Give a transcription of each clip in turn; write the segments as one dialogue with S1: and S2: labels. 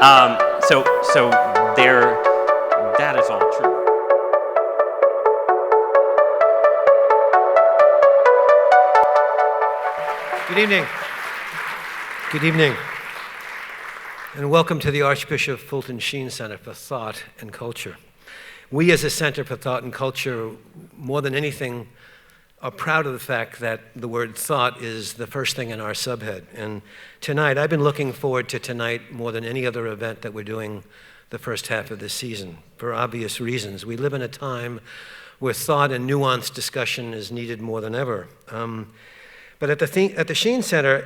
S1: So that is all true.
S2: Good evening. Good evening. And welcome to the Archbishop Fulton Sheen Center for Thought and Culture. We as a Center for Thought and Culture, more than anything, are proud of the fact that the word thought is the first thing in our subhead. And tonight, I've been looking forward to tonight more than any other event that we're doing the first half of this season, for obvious reasons. We live in a time where thought and nuanced discussion is needed more than ever. But at the Sheen Center,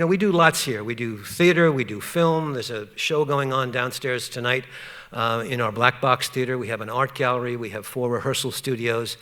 S2: we do lots here. We do theater, we do film. There's a show going on downstairs tonight in our Black Box Theater. We have an art gallery. We have 4 rehearsal studios.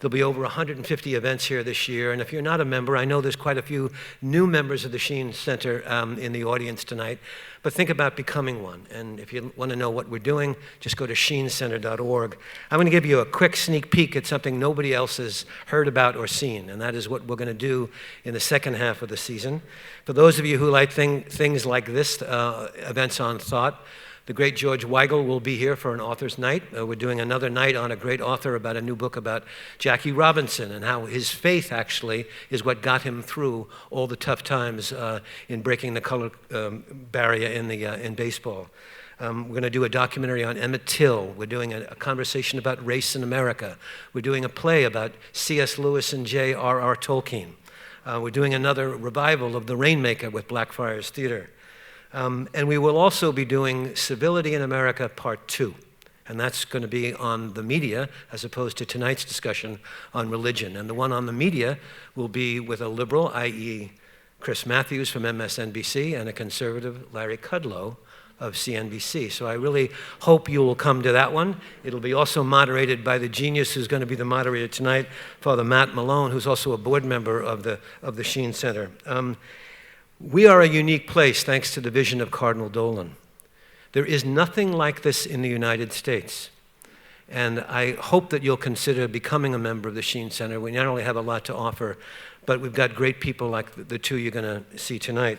S2: There'll be over 150 events here this year. And if you're not a member, I know there's quite a few new members of the Sheen Center in the audience tonight. But think about becoming one. And if you want to know what we're doing, just go to sheencenter.org. I'm going to give you a quick sneak peek at something nobody else has heard about or seen, and that is what we're going to do in the second half of the season. For those of you who like things like this, events on thought, the great George Weigel will be here for an author's night. We're doing another night on a great author about a new book about Jackie Robinson and how his faith actually is what got him through all the tough times in breaking the color barrier in baseball. We're going to do a documentary on Emmett Till. We're doing a conversation about race in America. We're doing a play about C.S. Lewis and J.R.R. Tolkien. We're doing another revival of The Rainmaker with Blackfriars Theater. And we will also be doing Civility in America Part 2. And that's going to be on the media as opposed to tonight's discussion on religion. And the one on the media will be with a liberal, i.e. Chris Matthews from MSNBC, and a conservative, Larry Kudlow of CNBC. So I really hope you will come to that one. It'll be also moderated by the genius who's going to be the moderator tonight, Father Matt Malone, who's also a board member of the Sheen Center. We are a unique place thanks to the vision of Cardinal Dolan. There is nothing like this in the United States. And I hope that you'll consider becoming a member of the Sheen Center. We not only have a lot to offer, but we've got great people like the 2 you're going to see tonight.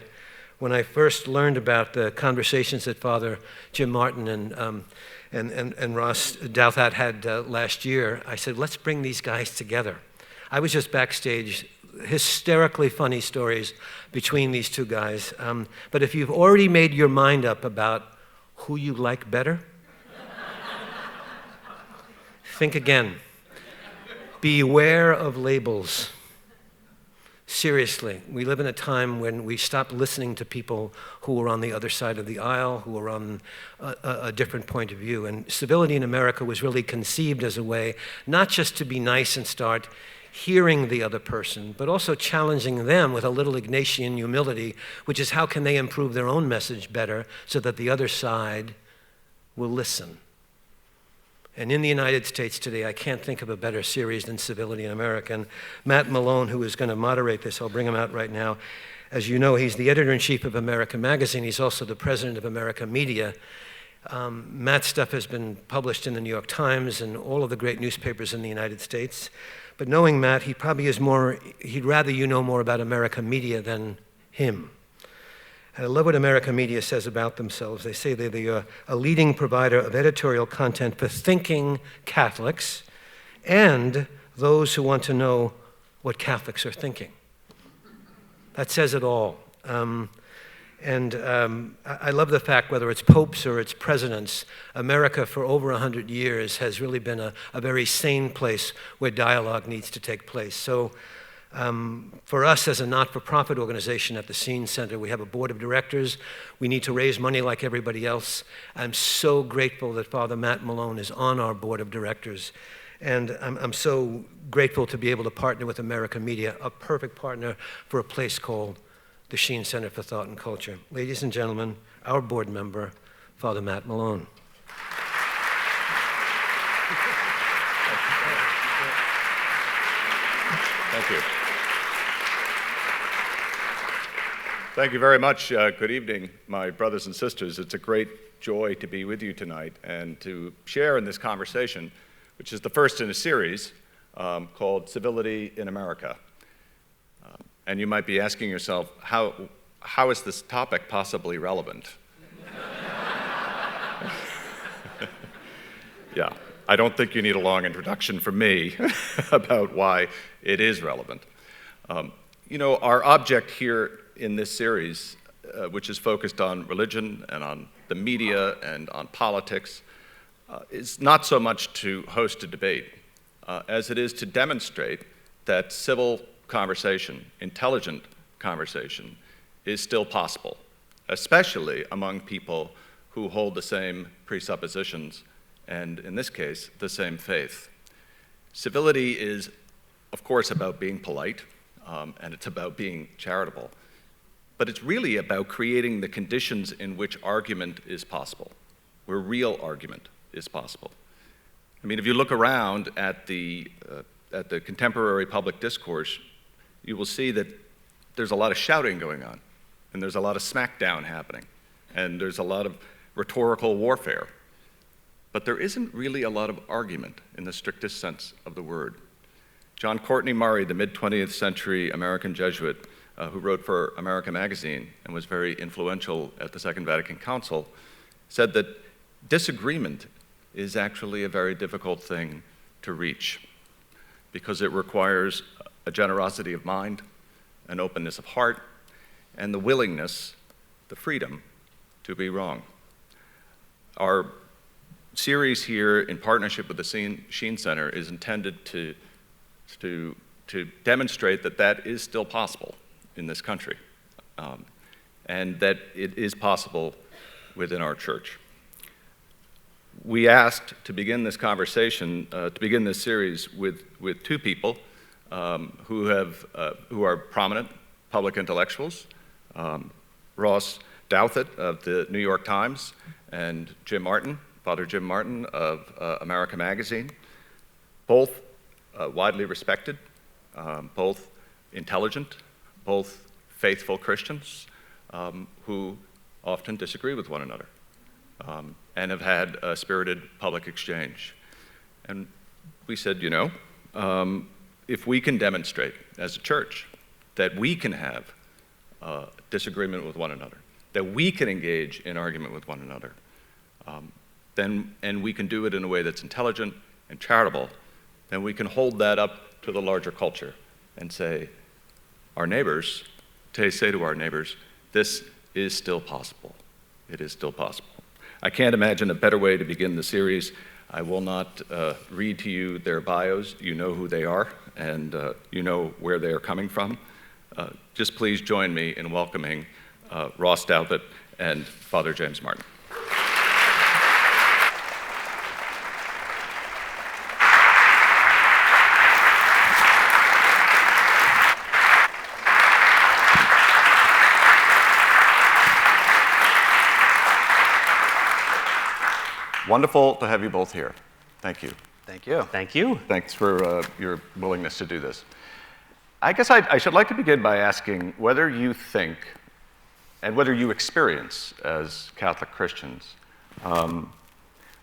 S2: When I first learned about the conversations that Father Jim Martin and Ross Douthat had last year, I said, let's bring these guys together. I was just backstage, hysterically funny stories between these 2 guys. But if you've already made your mind up about who you like better, think again. Beware of labels. Seriously, we live in a time when we stop listening to people who are on the other side of the aisle, who are on a different point of view. And Civility in America was really conceived as a way not just to be nice and start hearing the other person, but also challenging them with a little Ignatian humility, which is how can they improve their own message better so that the other side will listen. And in the United States today, I can't think of a better series than Civility in America. And Matt Malone, who is going to moderate this, I'll bring him out right now. As you know, he's the editor-in-chief of America Magazine. He's also the president of America Media. Matt's stuff has been published in the New York Times and all of the great newspapers in the United States. But knowing Matt, he'd rather you know more about America Media than him. And I love what America Media says about themselves. They say they're a leading provider of editorial content for thinking Catholics and those who want to know what Catholics are thinking. That says it all. I love the fact, whether it's popes or it's presidents, America for over 100 years has really been a very sane place where dialogue needs to take place. So for us as a not-for-profit organization at the Sheen Center, we have a board of directors. We need to raise money like everybody else. I'm so grateful that Father Matt Malone is on our board of directors. And I'm so grateful to be able to partner with America Media, a perfect partner for a place called the Sheen Center for Thought and Culture. Ladies and gentlemen, our board member, Father Matt Malone.
S3: Thank you. Thank you very much. Good evening, my brothers and sisters. It's a great joy to be with you tonight and to share in this conversation, which is the first in a series called Civility in America. And you might be asking yourself, how is this topic possibly relevant? Yeah, I don't think you need a long introduction from me about why it is relevant. Our object here in this series, which is focused on religion and on the media and on politics, is not so much to host a debate as it is to demonstrate that civil conversation, intelligent conversation, is still possible, especially among people who hold the same presuppositions and, in this case, the same faith. Civility is, of course, about being polite, and it's about being charitable, but it's really about creating the conditions in which argument is possible, where real argument is possible. I mean, if you look around at the contemporary public discourse, you will see that there's a lot of shouting going on, and there's a lot of smackdown happening, and there's a lot of rhetorical warfare. But there isn't really a lot of argument in the strictest sense of the word. John Courtney Murray, the mid-20th century American Jesuit who wrote for America Magazine and was very influential at the Second Vatican Council, said that disagreement is actually a very difficult thing to reach because it requires a generosity of mind, an openness of heart, and the willingness, the freedom, to be wrong. Our series here, in partnership with the Sheen Center, is intended to demonstrate that that is still possible in this country, and that it is possible within our church. We asked to begin this conversation, to begin this series with two people who are prominent public intellectuals, Ross Douthat of the New York Times and Jim Martin, Father Jim Martin of America Magazine, both widely respected, both intelligent, both faithful Christians who often disagree with one another and have had a spirited public exchange. And we said, if we can demonstrate as a church that we can have disagreement with one another, that we can engage in argument with one another, and we can do it in a way that's intelligent and charitable, then we can hold that up to the larger culture and say, say to our neighbors, this is still possible. It is still possible. I can't imagine a better way to begin the series. I will not read to you their bios. You know who they are, and you know where they are coming from. Just please join me in welcoming Ross Douthat and Father James Martin. Wonderful to have you both here. Thank you.
S4: Thank you.
S1: Thank you.
S3: Thanks for your willingness to do this. I guess I should like to begin by asking whether you think, and whether you experience as Catholic Christians,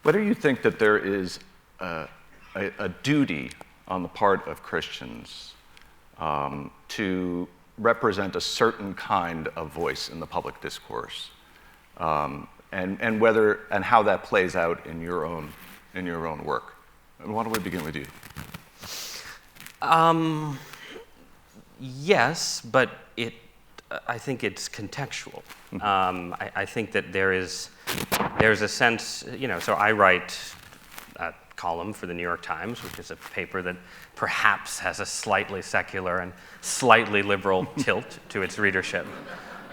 S3: whether you think that there is a duty on the part of Christians to represent a certain kind of voice in the public discourse, and whether and how that plays out in your own work. And why don't we begin with you?
S1: Yes, but I think it's contextual. I think that there's a sense, so I write a column for the New York Times, which is a paper that perhaps has a slightly secular and slightly liberal tilt to its readership.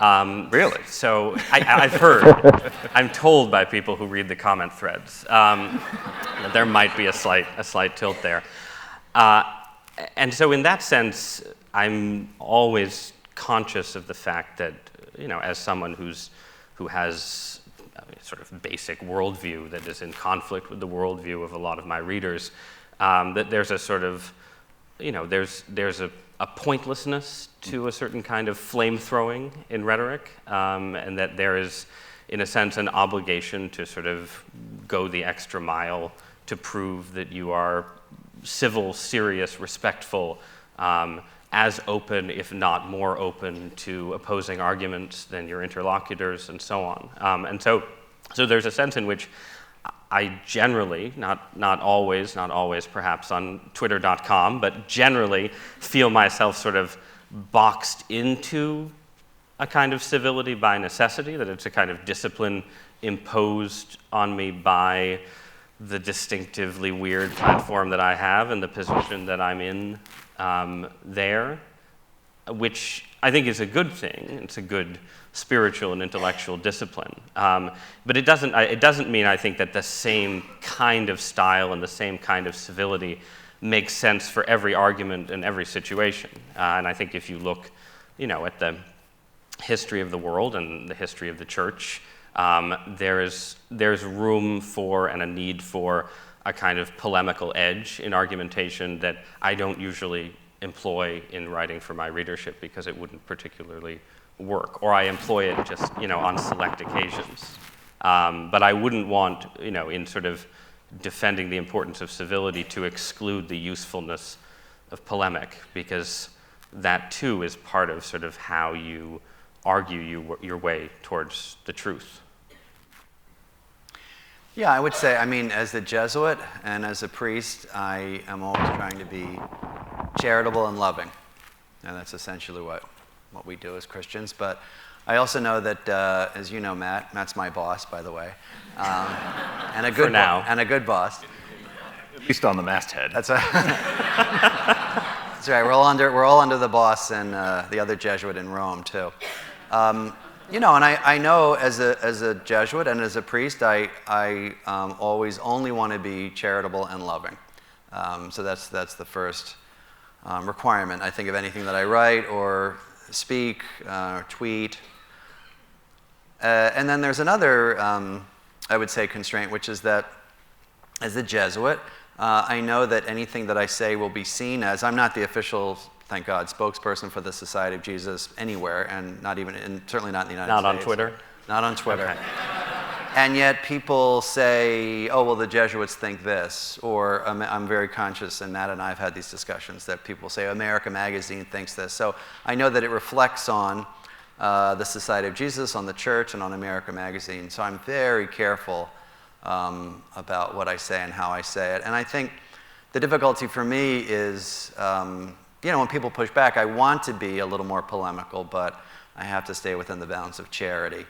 S3: Really?
S1: So I've heard, I'm told by people who read the comment threads that there might be a slight tilt there. And so in that sense, I'm always conscious of the fact that, as someone who has a sort of basic worldview that is in conflict with the worldview of a lot of my readers, that there's a sort of, there's a pointlessness to a certain kind of flame-throwing in rhetoric, and that there is, in a sense, an obligation to sort of go the extra mile to prove that you are civil, serious, respectful, as open, if not more open, to opposing arguments than your interlocutors, and so on. And so there's a sense in which I generally, not always perhaps on twitter.com, but generally feel myself sort of boxed into a kind of civility by necessity, that it's a kind of discipline imposed on me by the distinctively weird platform that I have and the position that I'm in there, which I think is a good thing. It's a good spiritual and intellectual discipline. But it doesn't mean, I think, that the same kind of style and the same kind of civility makes sense for every argument and every situation. And I think if you look, at the history of the world and the history of the church, there's room for and a need for a kind of polemical edge in argumentation that I don't usually employ in writing for my readership because it wouldn't particularly work, or I employ it just, on select occasions. But I wouldn't want, in sort of defending the importance of civility, to exclude the usefulness of polemic, because that too is part of sort of how you argue your way towards the truth.
S4: Yeah, I would say, as a Jesuit and as a priest, I am always trying to be charitable and loving. And that's essentially what we do as Christians. But I also know that, as you know, Matt's my boss, by the way. And a good
S1: For now.
S4: And a good boss.
S3: At least on the masthead.
S4: That's right. That's right. We're all under the boss and the other Jesuit in Rome, too. And I know as a Jesuit and as a priest, I always only want to be charitable and loving. So that's the first requirement, I think, of anything that I write or speak, or tweet. And then there's another, I would say, constraint, which is that as a Jesuit, I know that anything that I say will be seen as, I'm not the official, thank God, spokesperson for the Society of Jesus anywhere, and certainly not in the United States.
S1: Not on Twitter?
S4: Not on Twitter.
S1: Okay.
S4: And yet people say, oh, well, the Jesuits think this, or I'm very conscious, and Matt and I have had these discussions, that people say America Magazine thinks this. So I know that it reflects on the Society of Jesus, on the church, and on America Magazine. So I'm very careful about what I say and how I say it. And I think the difficulty for me is, when people push back, I want to be a little more polemical, but I have to stay within the bounds of charity.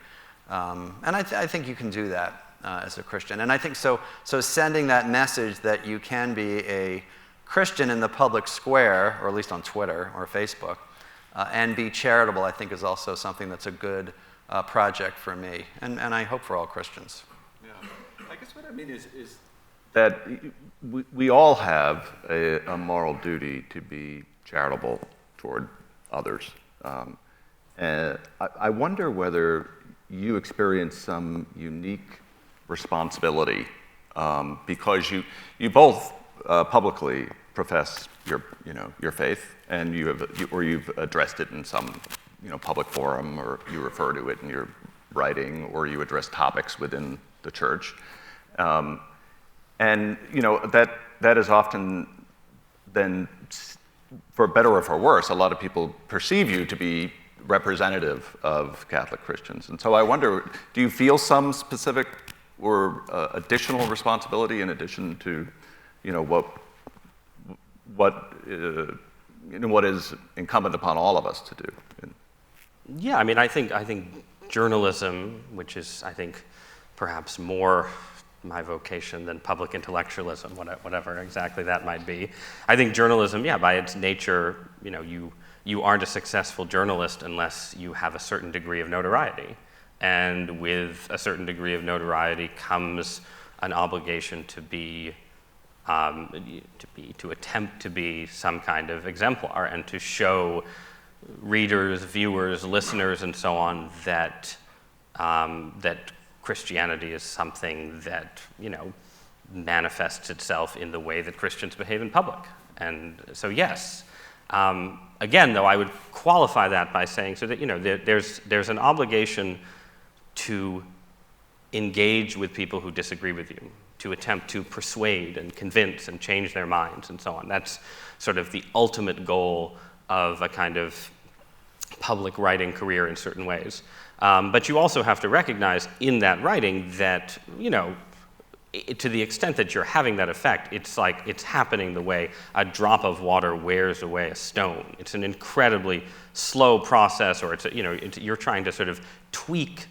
S4: And I think you can do that as a Christian. And I think so sending that message that you can be a Christian in the public square, or at least on Twitter or Facebook, and be charitable, I think is also something that's a good project for me, and I hope for all Christians.
S3: Yeah. I guess what I mean is that we all have a moral duty to be charitable toward others. And I wonder whether you experience some unique responsibility because you both publicly profess your faith, and you've addressed it in some public forum, or you refer to it in your writing, or you address topics within the church, and that is often then, for better or for worse, a lot of people perceive you to be representative of Catholic Christians. And so I wonder, do you feel some specific or additional responsibility in addition to, what is incumbent upon all of us to do?
S1: Yeah, I think journalism, which is, I think, perhaps more my vocation than public intellectualism, whatever exactly that might be. I think journalism, by its nature, you aren't a successful journalist unless you have a certain degree of notoriety. And with a certain degree of notoriety comes an obligation to attempt to be some kind of exemplar, and to show readers, viewers, listeners, and so on that Christianity is something that manifests itself in the way that Christians behave in public. And so yes. Again, though, I would qualify that by saying so that there's an obligation to engage with people who disagree with you, to attempt to persuade and convince and change their minds and so on. That's sort of the ultimate goal of a kind of public writing career in certain ways. But you also have to recognize in that writing that to the extent that you're having that effect, it's like it's happening the way a drop of water wears away a stone. It's an incredibly slow process, or you're trying to sort of tweak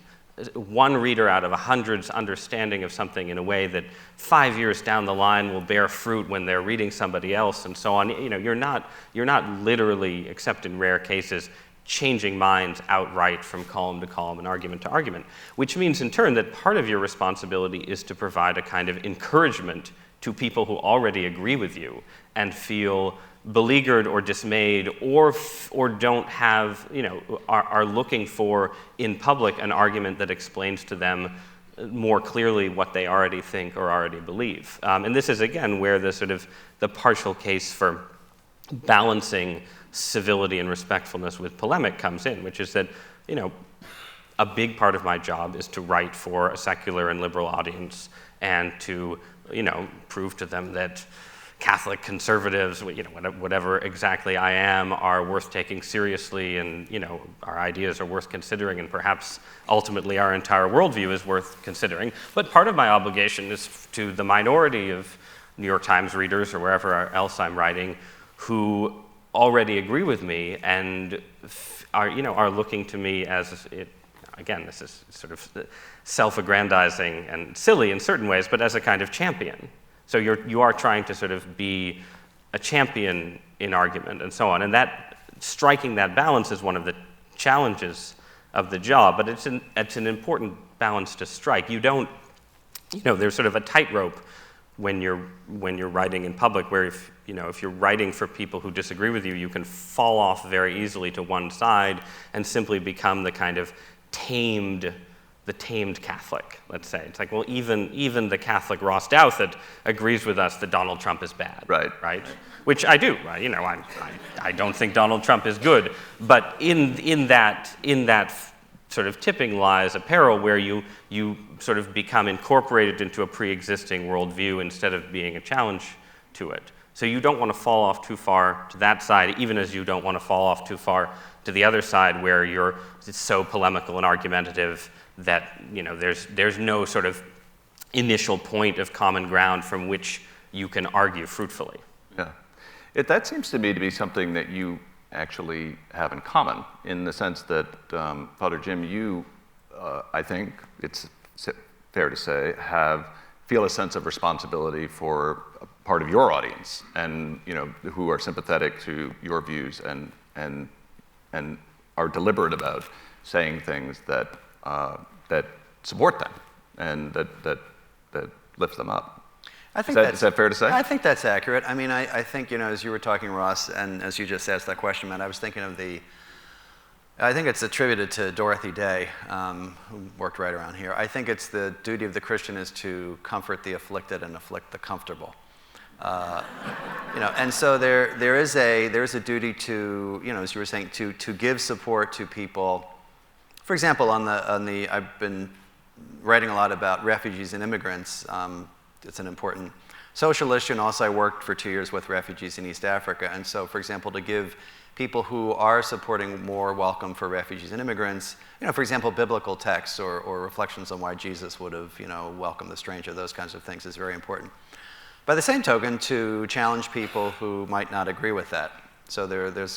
S1: one reader out of 100's understanding of something in a way that 5 years down the line will bear fruit when they're reading somebody else, and so on. You're not literally, except in rare cases, changing minds outright from column to column and argument to argument, which means in turn that part of your responsibility is to provide a kind of encouragement to people who already agree with you and feel beleaguered or dismayed or don't have, are looking for in public an argument that explains to them more clearly what they already think or already believe. And this is, again, where the partial case for balancing civility and respectfulness with polemic comes in, which is that, a big part of my job is to write for a secular and liberal audience and to, prove to them that Catholic conservatives, whatever exactly I am, are worth taking seriously, and our ideas are worth considering, and perhaps ultimately our entire worldview is worth considering. But part of my obligation is to the minority of New York Times readers or wherever else I'm writing who already agree with me and are looking to me as again, this is sort of self-aggrandizing and silly in certain ways, but as a kind of champion. So you are trying to sort of be a champion in argument and so on. And that striking that balance is one of the challenges of the job, but it's an important balance to strike. You don't, there's sort of a tightrope when you're writing in public, where if you're writing for people who disagree with you, you can fall off very easily to one side and simply become the kind of tamed Catholic, let's say. It's like, well, even the Catholic Ross Douthat agrees with us that Donald Trump is bad. Right? Which I do. I don't think Donald Trump is good. But in that sort of tipping lies a peril where you sort of become incorporated into a pre-existing worldview instead of being a challenge to it. So you don't want to fall off too far to that side, even as you don't want to fall off too far to the other side where it's so polemical and argumentative that there's no sort of initial point of common ground from which you can argue fruitfully.
S3: Yeah. That seems to me to be something that you actually have in common, in the sense that, Father Jim, you, I think it's fair to say, feel a sense of responsibility for a part of your audience, and who are sympathetic to your views and are deliberate about saying things that support them and that lift them up.
S4: I think
S3: is that fair to say?
S4: I think that's accurate. I mean, I think, as you were talking, Ross, and as you just asked that question, Matt, I was thinking of I think it's attributed to Dorothy Day, who worked right around here. I think it's the duty of the Christian is to comfort the afflicted and afflict the comfortable. And so there is a duty to, as you were saying, to give support to people. For example, I've been writing a lot about refugees and immigrants. It's an important social issue, and also I worked for 2 years with refugees in East Africa. And so, for example, to give people who are supporting more welcome for refugees and immigrants, for example, biblical texts or reflections on why Jesus would have, welcomed the stranger, those kinds of things is very important. By the same token, to challenge people who might not agree with that. So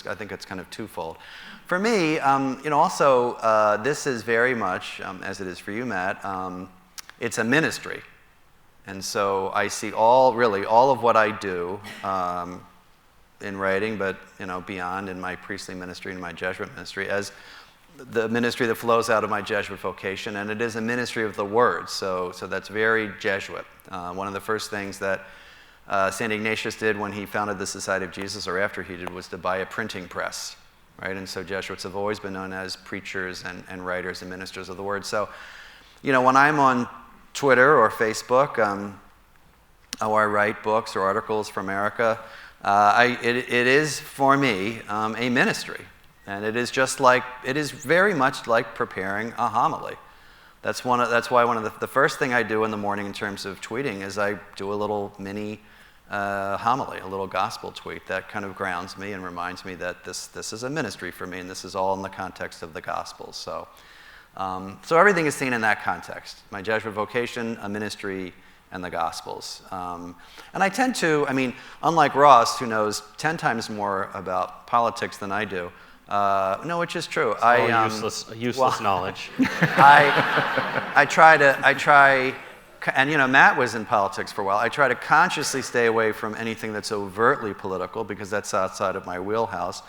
S4: I think it's kind of twofold. For me, also, this is very much, as it is for you, Matt, it's a ministry. And so I see all of what I do in writing, but beyond in my priestly ministry and my Jesuit ministry, as the ministry that flows out of my Jesuit vocation, and it is a ministry of the Word. So that's very Jesuit. One of the first things that St. Ignatius did when he founded the Society of Jesus, or after he did, was to buy a printing press, right? And so Jesuits have always been known as preachers and writers and ministers of the Word. So, when I'm on Twitter or Facebook, or I write books or articles for America, it is for me a ministry, and it is very much like preparing a homily. That's why the first thing I do in the morning in terms of tweeting is I do a little mini homily, a little gospel tweet that kind of grounds me and reminds me that this is a ministry for me, and this is all in the context of the Gospels. So everything is seen in that context. My Jesuit vocation, a ministry and the Gospels. And I tend to, unlike Ross, who knows 10 times more about politics than I do, no, which is true.
S1: Useless knowledge.
S4: I try, and Matt was in politics for a while. I try to consciously stay away from anything that's overtly political because that's outside of my wheelhouse.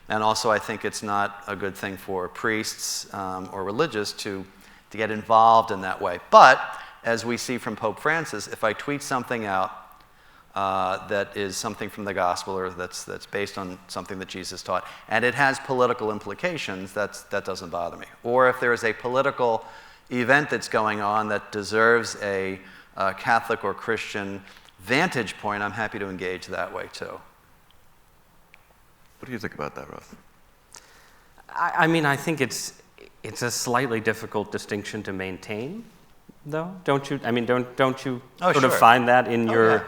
S4: And also, I think it's not a good thing for priests or religious to get involved in that way. But as we see from Pope Francis, if I tweet something out that is something from the gospel or that's based on something that Jesus taught, and it has political implications, that doesn't bother me. Or if there is a political event that's going on that deserves a Catholic or Christian vantage point, I'm happy to engage that way too.
S3: What do you think about that, Ross?
S1: I think it's a slightly difficult distinction to maintain, though. Don't you? Don't you sort of find that in your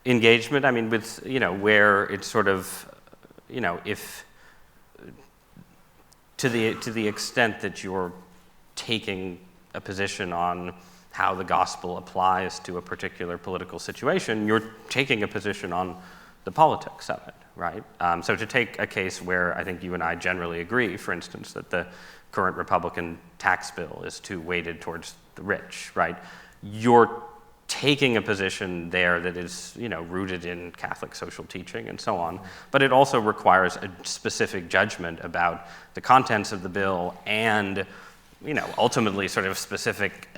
S1: engagement? With where it's sort of, if to the extent that you're taking a position on how the gospel applies to a particular political situation, you're taking a position on the politics of it, right? So to take a case where I think you and I generally agree, for instance, that the current Republican tax bill is too weighted towards the rich, right? You're taking a position there that is, rooted in Catholic social teaching and so on, but it also requires a specific judgment about the contents of the bill and, ultimately sort of specific,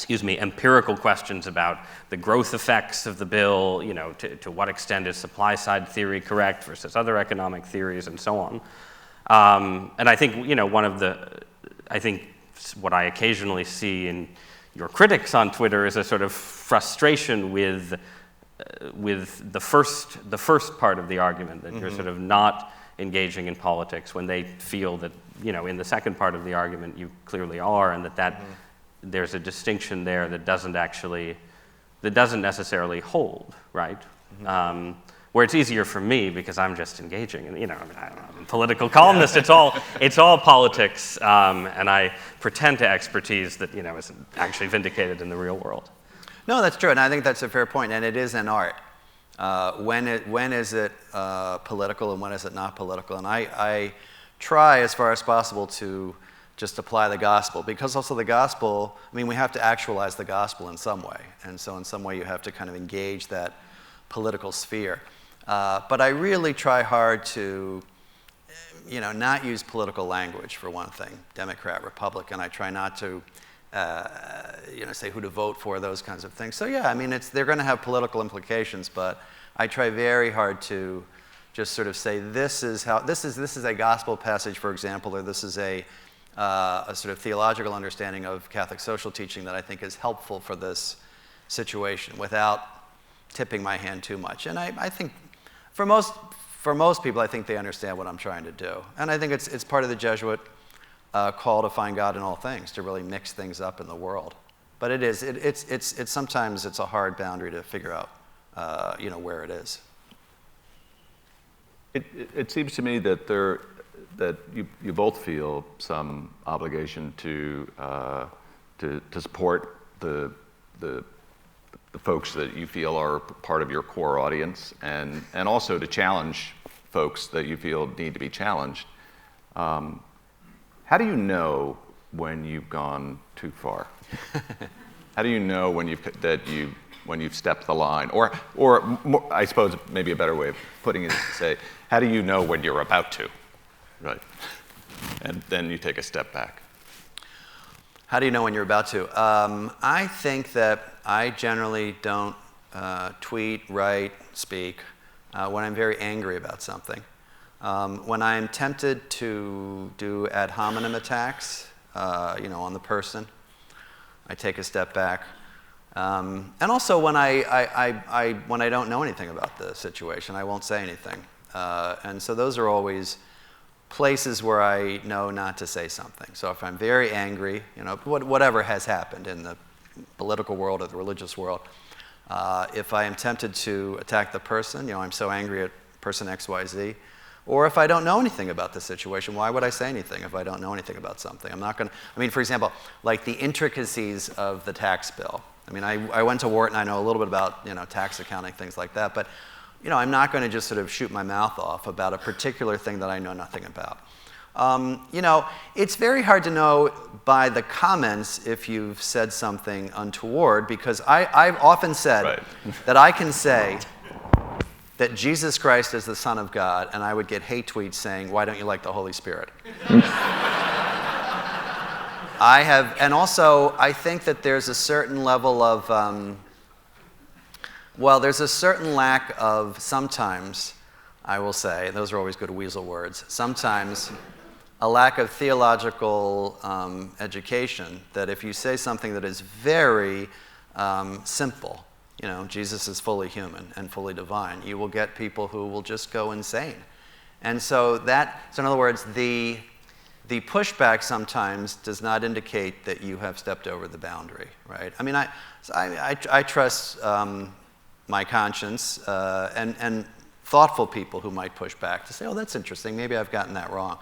S1: empirical questions about the growth effects of the bill, to what extent is supply side theory correct versus other economic theories and so on. And I think, what I occasionally see in your critics on Twitter is a sort of frustration with the first part of the argument, that you're sort of not engaging in politics, when they feel that, in the second part of the argument you clearly are, and that there's a distinction there that doesn't necessarily hold, right? Where it's easier for me because I'm just engaging, and I'm a political columnist. It's all politics, and I pretend to expertise that isn't actually vindicated in the real world.
S4: No, that's true, and I think that's a fair point, and it is an art. When is it political and when is it not political? And I try as far as possible to just apply the gospel, because also the gospel, we have to actualize the gospel in some way, and so in some way you have to kind of engage that political sphere. But I really try hard to, not use political language, for one thing, Democrat, Republican. I try not to, say who to vote for, those kinds of things. So yeah, they're going to have political implications, but I try very hard to just sort of say this is a gospel passage, for example, or this is a sort of theological understanding of Catholic social teaching that I think is helpful for this situation, without tipping my hand too much. And I think for most people, I think they understand what I'm trying to do. And I think it's part of the Jesuit call to find God in all things, to really mix things up in the world. But it's sometimes it's a hard boundary to figure out, where it is.
S3: It seems to me that you both feel some obligation to support the folks that you feel are part of your core audience, and also to challenge folks that you feel need to be challenged. How do you know when you've gone too far? How do you know when you've stepped the line? Or more, I suppose maybe a better way of putting it is to say, how do you know when you're about to? Right. And then you take a step back.
S4: How do you know when you're about to? I think that I generally don't tweet, write, speak when I'm very angry about something. When I'm tempted to do ad hominem attacks, on the person, I take a step back. And also when I don't know anything about the situation, I won't say anything. And so those are always places where I know not to say something. So if I'm very angry, whatever has happened in the political world or the religious world, if I am tempted to attack the person, I'm so angry at person XYZ, or if I don't know anything about the situation, why would I say anything if I don't know anything about something? I'm not going to, for example, like the intricacies of the tax bill. I mean, I went to Wharton, I know a little bit about, tax accounting, things like that, but, I'm not going to just sort of shoot my mouth off about a particular thing that I know nothing about. It's very hard to know by the comments if you've said something untoward, because I've often said that I can say that Jesus Christ is the Son of God, and I would get hate tweets saying, "Why don't you like the Holy Spirit?" And also, I think that there's a certain level of, there's a certain lack of, sometimes, I will say, those are always good weasel words, sometimes a lack of theological education, that if you say something that is very simple, Jesus is fully human and fully divine, you will get people who will just go insane. And so in other words, the pushback sometimes does not indicate that you have stepped over the boundary, right? I mean, I trust my conscience and thoughtful people who might push back to say, "Oh, that's interesting, maybe I've gotten that wrong."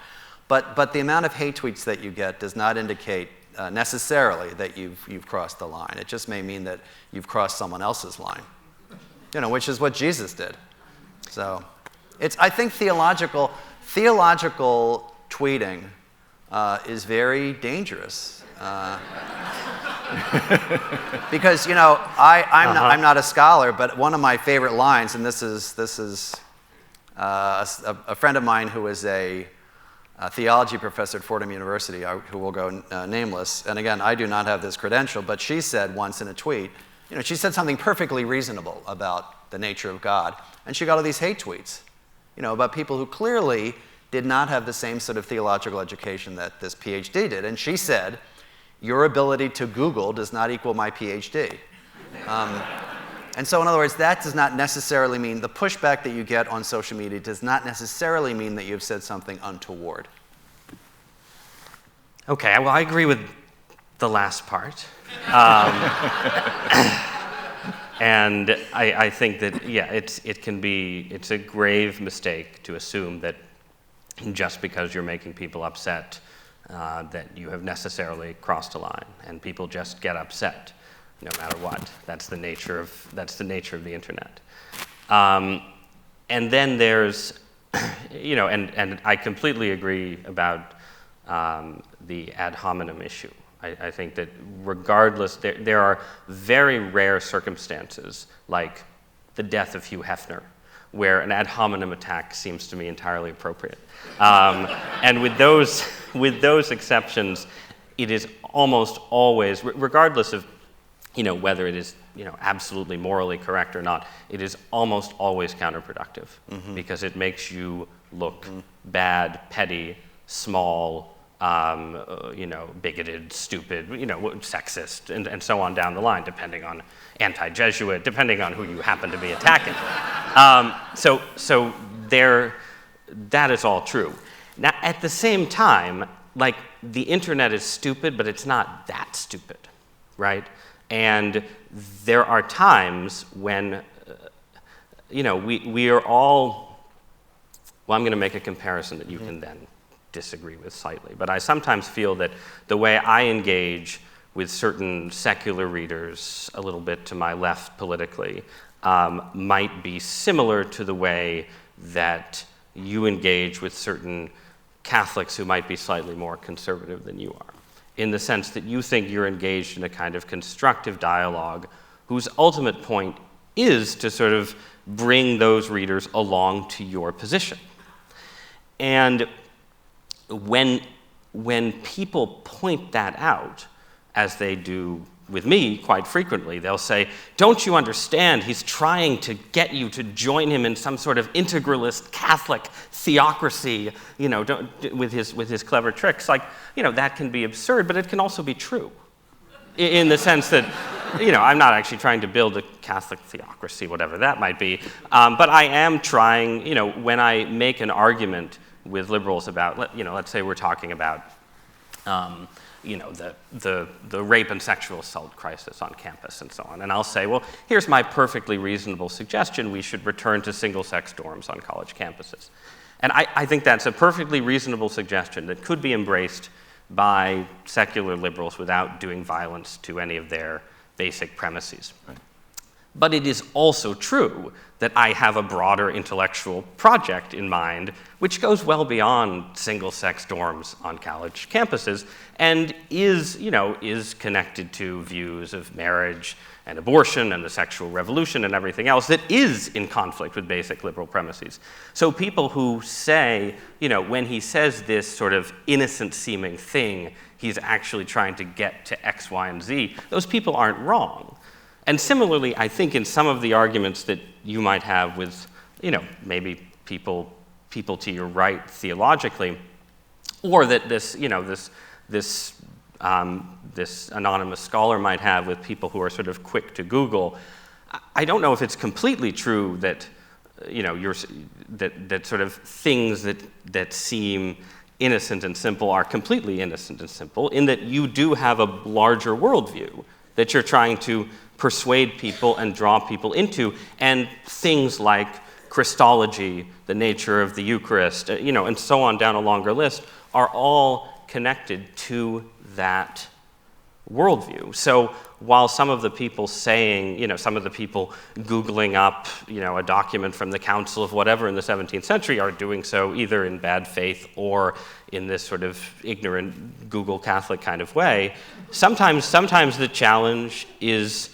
S4: But the amount of hate tweets that you get does not indicate necessarily that you've crossed the line. It just may mean that you've crossed someone else's line, which is what Jesus did. So I think theological tweeting is very dangerous. Because I'm not a scholar, but one of my favorite lines, and this is a friend of mine who is a theology professor at Fordham University, who will go nameless. And again, I do not have this credential, but she said once in a tweet, she said something perfectly reasonable about the nature of God, and she got all these hate tweets, about people who clearly did not have the same sort of theological education that this PhD did. And she said, "Your ability to Google does not equal my PhD." And so, in other words, that does not necessarily mean, the pushback that you get on social media does not necessarily mean that you've said something untoward.
S1: Okay, well, I agree with the last part. And I think that, it's a grave mistake to assume that just because you're making people upset, that you have necessarily crossed a line, and people just get upset no matter what. That's the nature of the internet. And then there's, and I completely agree about the ad hominem issue. I think that regardless, there are very rare circumstances, like the death of Hugh Hefner, where an ad hominem attack seems to me entirely appropriate. And with those exceptions, it is almost always, regardless of whether it is absolutely morally correct or not, it is almost always counterproductive, because it makes you look bad, petty, small, bigoted, stupid, sexist, and so on down the line, depending on anti-Jesuit, depending on who you happen to be attacking. So that is all true. Now, at the same time, the internet is stupid, but it's not that stupid, right? And there are times when, we are all, well, I'm going to make a comparison that you can then disagree with slightly, but I sometimes feel that the way I engage with certain secular readers, a little bit to my left politically, might be similar to the way that you engage with certain Catholics who might be slightly more conservative than you are, in the sense that you think you're engaged in a kind of constructive dialogue whose ultimate point is to sort of bring those readers along to your position. And when people point that out, as they do with me quite frequently, they'll say, "Don't you understand? He's trying to get you to join him in some sort of integralist Catholic theocracy, with his clever tricks." That can be absurd, but it can also be true, in the sense that, I'm not actually trying to build a Catholic theocracy, whatever that might be, but I am trying, when I make an argument with liberals about, let's say we're talking about, the rape and sexual assault crisis on campus and so on. And I'll say, well, here's my perfectly reasonable suggestion: we should return to single-sex dorms on college campuses. And I think that's a perfectly reasonable suggestion that could be embraced by secular liberals without doing violence to any of their basic premises. Right. But it is also true that I have a broader intellectual project in mind, which goes well beyond single-sex dorms on college campuses, and is connected to views of marriage and abortion and the sexual revolution and everything else that is in conflict with basic liberal premises. So people who say, when he says this sort of innocent-seeming thing, he's actually trying to get to X, Y, and Z, those people aren't wrong. And similarly, I think in some of the arguments that you might have with, maybe people to your right theologically, or that this anonymous scholar might have with people who are sort of quick to Google, I don't know if it's completely true that, that sort of things that seem innocent and simple are completely innocent and simple, in that you do have a larger worldview that you're trying to persuade people and draw people into, and things like Christology, the nature of the Eucharist, and so on down a longer list, are all connected to that worldview. So while some of the people saying, some of the people Googling up, a document from the Council of whatever in the 17th century are doing so either in bad faith or in this sort of ignorant Google Catholic kind of way, sometimes the challenge is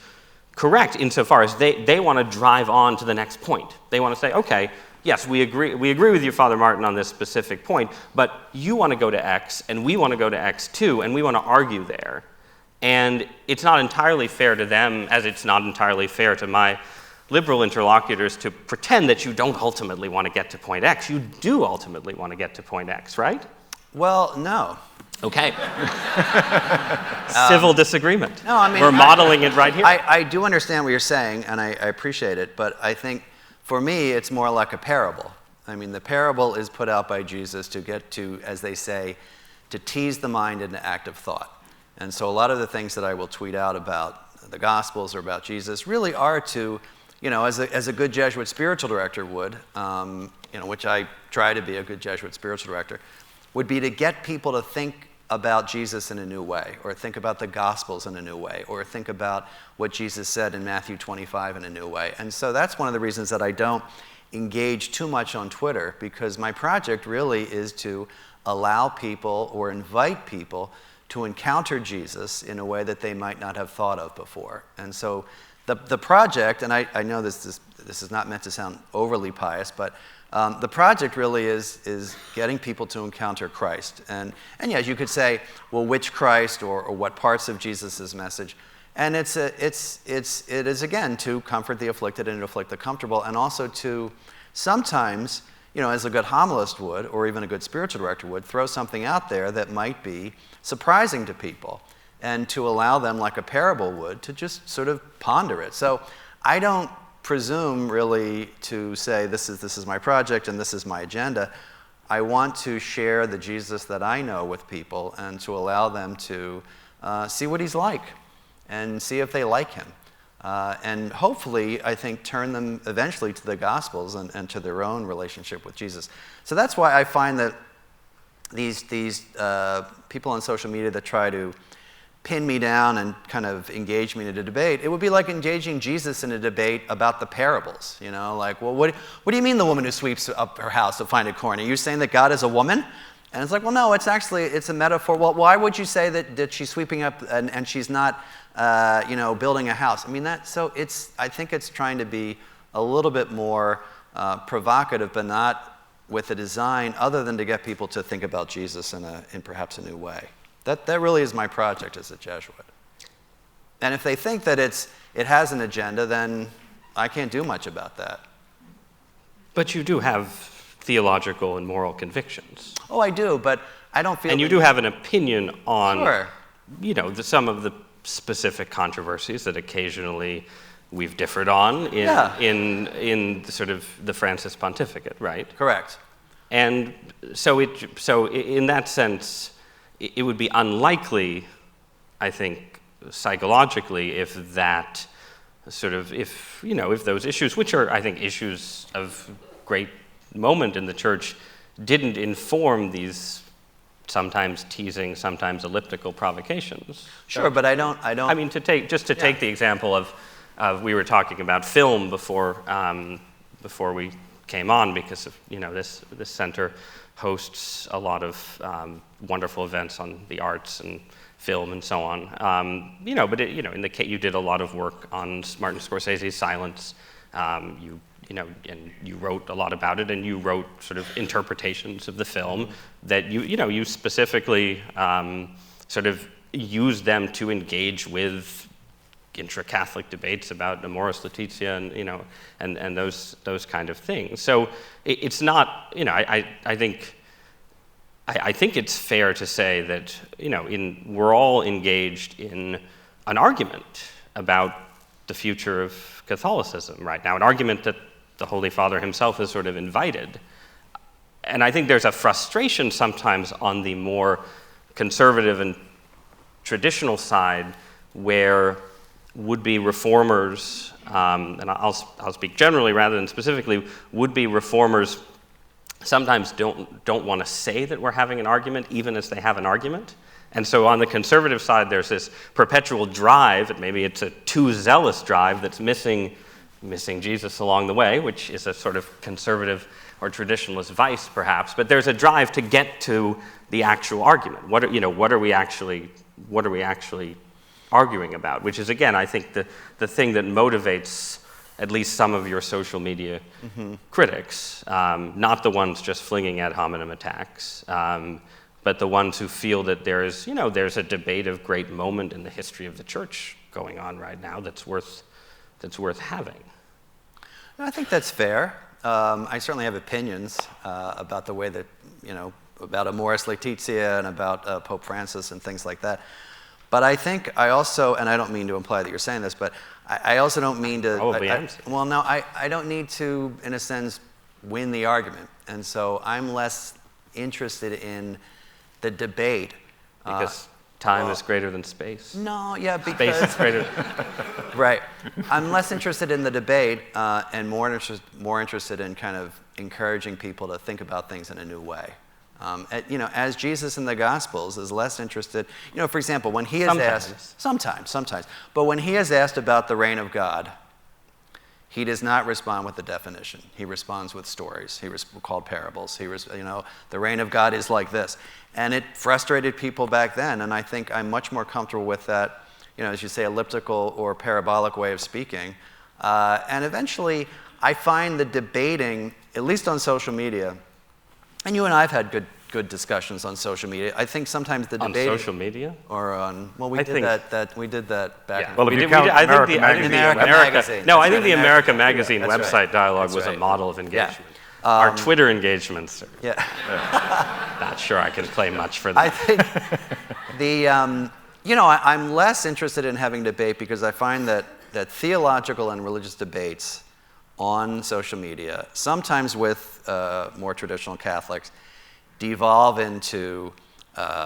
S1: correct insofar as they want to drive on to the next point. They want to say, okay, yes, we agree with you, Father Martin, on this specific point, but you want to go to X, and we want to go to X too, and we want to argue there. And it's not entirely fair to them, as it's not entirely fair to my liberal interlocutors, to pretend that you don't ultimately want to get to point X. You do ultimately want to get to point X, right?
S4: Well, no.
S1: Okay. Civil disagreement.
S4: No, I mean,
S1: we're modeling it right here.
S4: I do understand what you're saying, and I appreciate it, but I think for me it's more like a parable. I mean, the parable is put out by Jesus to get to, as they say, to tease the mind into active thought. And so a lot of the things that I will tweet out about the Gospels or about Jesus really are to, as a good Jesuit spiritual director would, which I try to be a good Jesuit spiritual director, would be to get people to think about Jesus in a new way, or think about the Gospels in a new way, or think about what Jesus said in Matthew 25 in a new way. And so that's one of the reasons that I don't engage too much on Twitter, because my project really is to allow people or invite people to encounter Jesus in a way that they might not have thought of before. And so the project, and I know this is not meant to sound overly pious, but the project really is getting people to encounter Christ. And yes, you could say, well, which Christ or what parts of Jesus' message? And it is again to comfort the afflicted and to afflict the comfortable, and also to sometimes, as a good homilist would, or even a good spiritual director would, throw something out there that might be surprising to people, and to allow them, like a parable would, to just sort of ponder it. So I don't presume really to say this is my project and this is my agenda. I want to share the Jesus that I know with people, and to allow them to see what he's like and see if they like him. And hopefully, I think, turn them eventually to the Gospels and to their own relationship with Jesus. So that's why I find that these people on social media that try to pin me down and kind of engage me in a debate, it would be like engaging Jesus in a debate about the parables. Like, well, what do you mean the woman who sweeps up her house to find a coin? Are you saying that God is a woman? And it's like, well, no, it's a metaphor. Well, why would you say that she's sweeping up and she's not, building a house? I mean, I think it's trying to be a little bit more provocative, but not with a design other than to get people to think about Jesus in perhaps a new way. That really is my project as a Jesuit. And if they think that it has an agenda, then I can't do much about that.
S1: But you do have theological and moral convictions.
S4: Oh, I do, but I don't feel...
S1: And you do have an opinion on,
S4: Sure.
S1: some of the specific controversies that occasionally we've differed on in sort of the Francis pontificate, right?
S4: Correct.
S1: And so in that sense, it would be unlikely, I think, psychologically, if those issues, which are, I think, issues of great moment in the church, didn't inform these sometimes teasing, sometimes elliptical provocations.
S4: Sure, but I don't.
S1: I mean, take the example of we were talking about film before we came on, because of, this center hosts a lot of wonderful events on the arts and film and so on. But in the case, you did a lot of work on Martin Scorsese's Silence. And you wrote a lot about it, and you wrote sort of interpretations of the film that you specifically sort of used them to engage with intra-Catholic debates about Amoris Laetitia and those kind of things. So it's not, I think it's fair to say that we're all engaged in an argument about the future of Catholicism right now, an argument that the Holy Father himself has sort of invited. And I think there's a frustration sometimes on the more conservative and traditional side, where would-be reformers, and I'll speak generally rather than specifically, would-be reformers sometimes don't want to say that we're having an argument, even as they have an argument. And so on the conservative side, there's this perpetual drive, and maybe it's a too zealous drive that's missing Jesus along the way, which is a sort of conservative or traditionalist vice, perhaps. But there's a drive to get to the actual argument. What are we actually arguing about? Which is, again, I think the thing that motivates at least some of your social media critics, not the ones just flinging ad hominem attacks, but the ones who feel that there's a debate of great moment in the history of the church going on right now that's worth having.
S4: I think that's fair. I certainly have opinions about the way that, about Amoris Laetitia and about Pope Francis and things like that. But I think I also, and I don't mean to imply that you're saying this, but I also don't mean to... I don't need to, in a sense, win the argument. And so I'm less interested in the debate.
S1: Because time is greater than space.
S4: No, yeah, because...
S1: Space is greater...
S4: Right. I'm less interested in the debate and more interested in kind of encouraging people to think about things in a new way. As Jesus in the Gospels is less interested, for example, when he is asked... Sometimes. But when he is asked about the reign of God, he does not respond with a definition. He responds with stories. Called parables. The reign of God is like this. And it frustrated people back then, and I think I'm much more comfortable with that, as you say, elliptical or parabolic way of speaking. And eventually, I find the debating, at least on social media, and you and I have had good discussions on social media. I think sometimes the debate
S1: on social media,
S4: or on we did that back.
S1: Yeah.
S4: Well,
S1: I think the
S4: Magazine.
S1: No, I think the America Magazine website dialogue was a model of engagement.
S4: Yeah.
S1: Our Twitter engagements.
S4: Yeah.
S1: Not sure I can claim much for that.
S4: I think I'm less interested in having debate because I find that theological and religious debates on social media, sometimes with more traditional Catholics, devolve into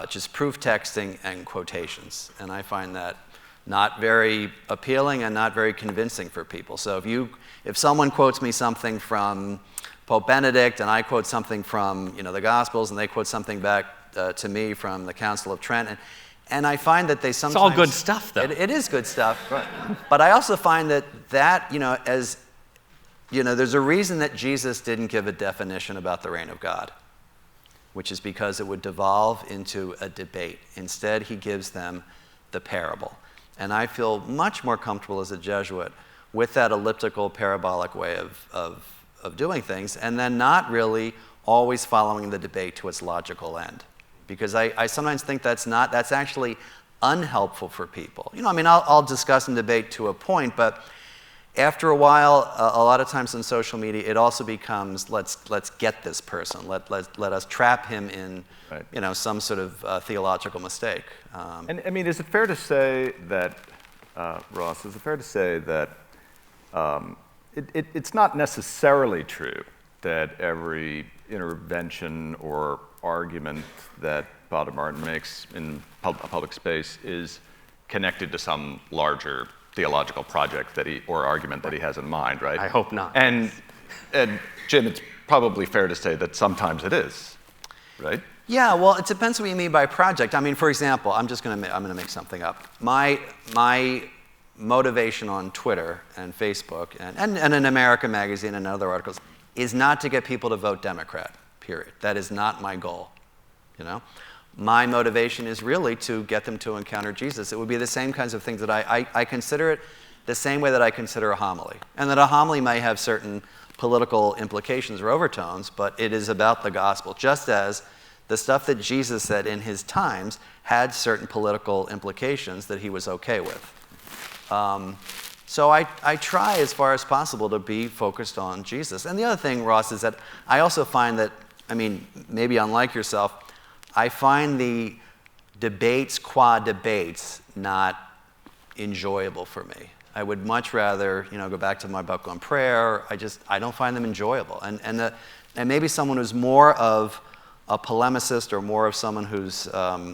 S4: just proof texting and quotations. And I find that not very appealing and not very convincing for people. So if someone quotes me something from Pope Benedict and I quote something from the Gospels and they quote something back to me from the Council of Trent, and I find that they sometimes...
S1: It's all good stuff, though.
S4: It is good stuff. But I also find that as... there's a reason that Jesus didn't give a definition about the reign of God, which is because it would devolve into a debate. Instead, he gives them the parable. And I feel much more comfortable as a Jesuit with that elliptical, parabolic way of doing things, and then not really always following the debate to its logical end. Because I sometimes think that's actually unhelpful for people. I'll discuss and debate to a point, but after a while, a lot of times on social media, it also becomes let's get this person. Let us trap him in some sort of theological mistake.
S3: Is it fair to say that, Ross? Is it fair to say that it's not necessarily true that every intervention or argument that Father Martin makes in public space is connected to some larger theological project or argument that he has in mind, right?
S1: I hope not.
S3: And Jim, it's probably fair to say that sometimes it is, right?
S4: Yeah, well, it depends what you mean by project. I mean, for example, I'm going to make something up. My motivation on Twitter and Facebook and in America Magazine and other articles is not to get people to vote Democrat, period. That is not my goal, you know? My motivation is really to get them to encounter Jesus. It would be the same kinds of things that I consider it the same way that I consider a homily. And that a homily may have certain political implications or overtones, but it is about the gospel, just as the stuff that Jesus said in his times had certain political implications that he was okay with. So I try as far as possible to be focused on Jesus. And the other thing, Ross, is that I also find that, I mean, maybe unlike yourself, I find the debates, qua debates, not enjoyable for me. I would much rather, go back to my book on prayer. I don't find them enjoyable. And maybe someone who's more of a polemicist or more of someone who's,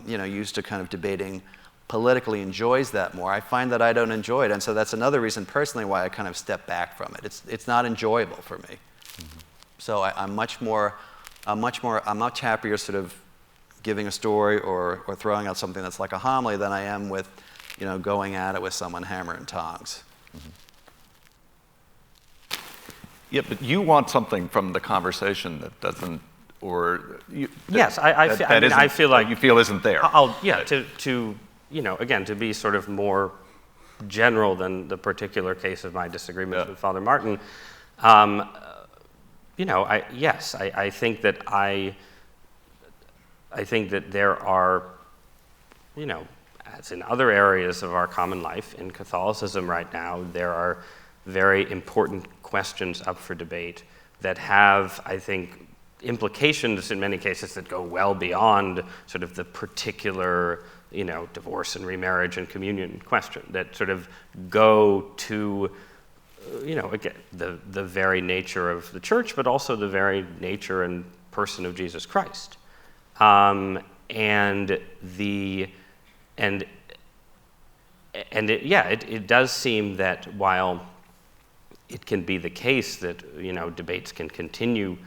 S4: used to kind of debating politically enjoys that more. I find that I don't enjoy it, and so that's another reason personally why I kind of step back from it. It's not enjoyable for me. Mm-hmm. So I'm much happier sort of giving a story or throwing out something that's like a homily than I am with, going at it with someone hammer and tongs.
S3: Mm-hmm. Yeah, but you want something from the conversation that doesn't, or
S1: yes, I feel like
S3: you feel isn't there.
S1: Again, to be sort of more general than the particular case of my disagreements with Father Martin, I think that there are, as in other areas of our common life, in Catholicism right now, there are very important questions up for debate that have, I think, implications in many cases that go well beyond sort of the particular divorce and remarriage and communion question, that sort of go to, again, the very nature of the church, but also the very nature and person of Jesus Christ. It does seem that while it can be the case that, debates can continue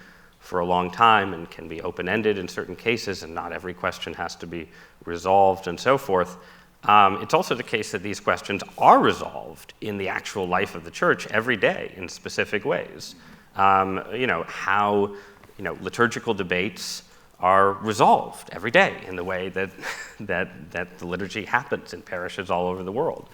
S1: for a long time and can be open-ended in certain cases, and not every question has to be resolved and so forth. It's also the case that these questions are resolved in the actual life of the church every day in specific ways. How liturgical debates are resolved every day in the way that the liturgy happens in parishes all over the world.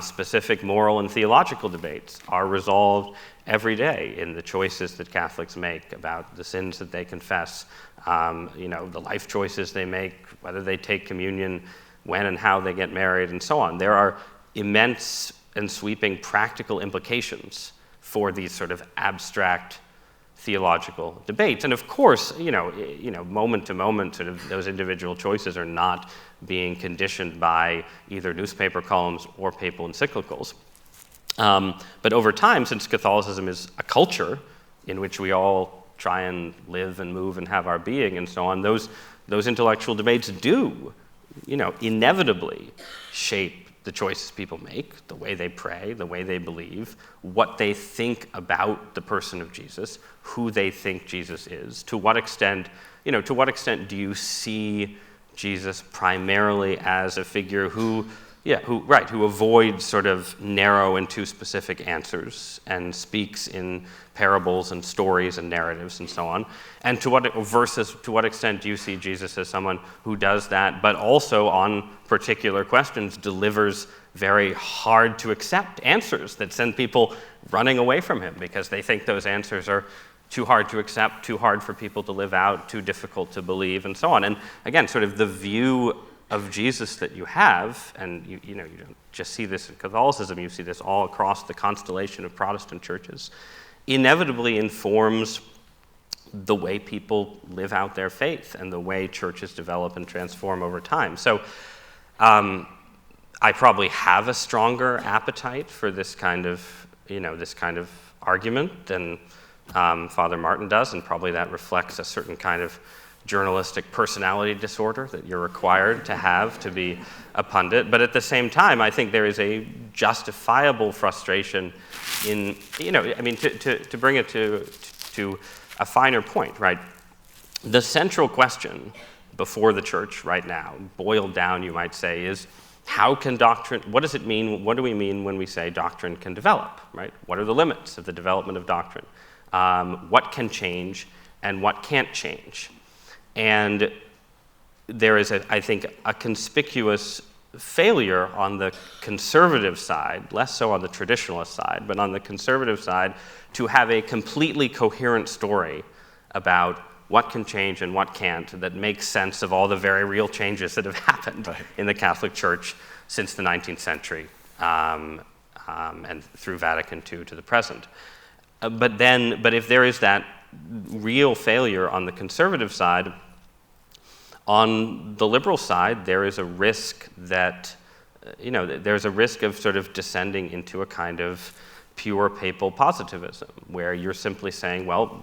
S1: Specific moral and theological debates are resolved every day in the choices that Catholics make about the sins that they confess, the life choices they make, whether they take communion, when and how they get married, and so on. There are immense and sweeping practical implications for these sort of abstract theological debates. And of course, moment to moment, sort of those individual choices are not being conditioned by either newspaper columns or papal encyclicals. But over time, since Catholicism is a culture in which we all try and live and move and have our being and so on, those intellectual debates do, inevitably shape the choices people make, the way they pray, the way they believe, what they think about the person of Jesus, who they think Jesus is, to what extent do you see Jesus primarily as a figure who avoids sort of narrow and too specific answers and speaks in parables and stories and narratives and so on, and to what extent do you see Jesus as someone who does that, but also on particular questions delivers very hard to accept answers that send people running away from him because they think those answers are too hard to accept, too hard for people to live out, too difficult to believe, and so on. And again, sort of the view of Jesus that you have, and you don't just see this in Catholicism, you see this all across the constellation of Protestant churches, inevitably informs the way people live out their faith and the way churches develop and transform over time. So I probably have a stronger appetite for this kind of argument than Father Martin does, and probably that reflects a certain kind of journalistic personality disorder that you're required to have to be a pundit. But at the same time, I think there is a justifiable frustration in, to bring it to a finer point, right? The central question before the church right now, boiled down, you might say, is how can doctrine, what does it mean, what do we mean when we say doctrine can develop, right? What are the limits of the development of doctrine? What can change and what can't change? And there is, I think, a conspicuous failure on the conservative side, less so on the traditionalist side, but on the conservative side, to have a completely coherent story about what can change and what can't that makes sense of all the very real changes that have happened in the Catholic Church since the 19th century and through Vatican II to the present. But if there is that real failure on the conservative side, on the liberal side, there is a risk that, there's a risk of sort of descending into a kind of pure papal positivism, where you're simply saying, well,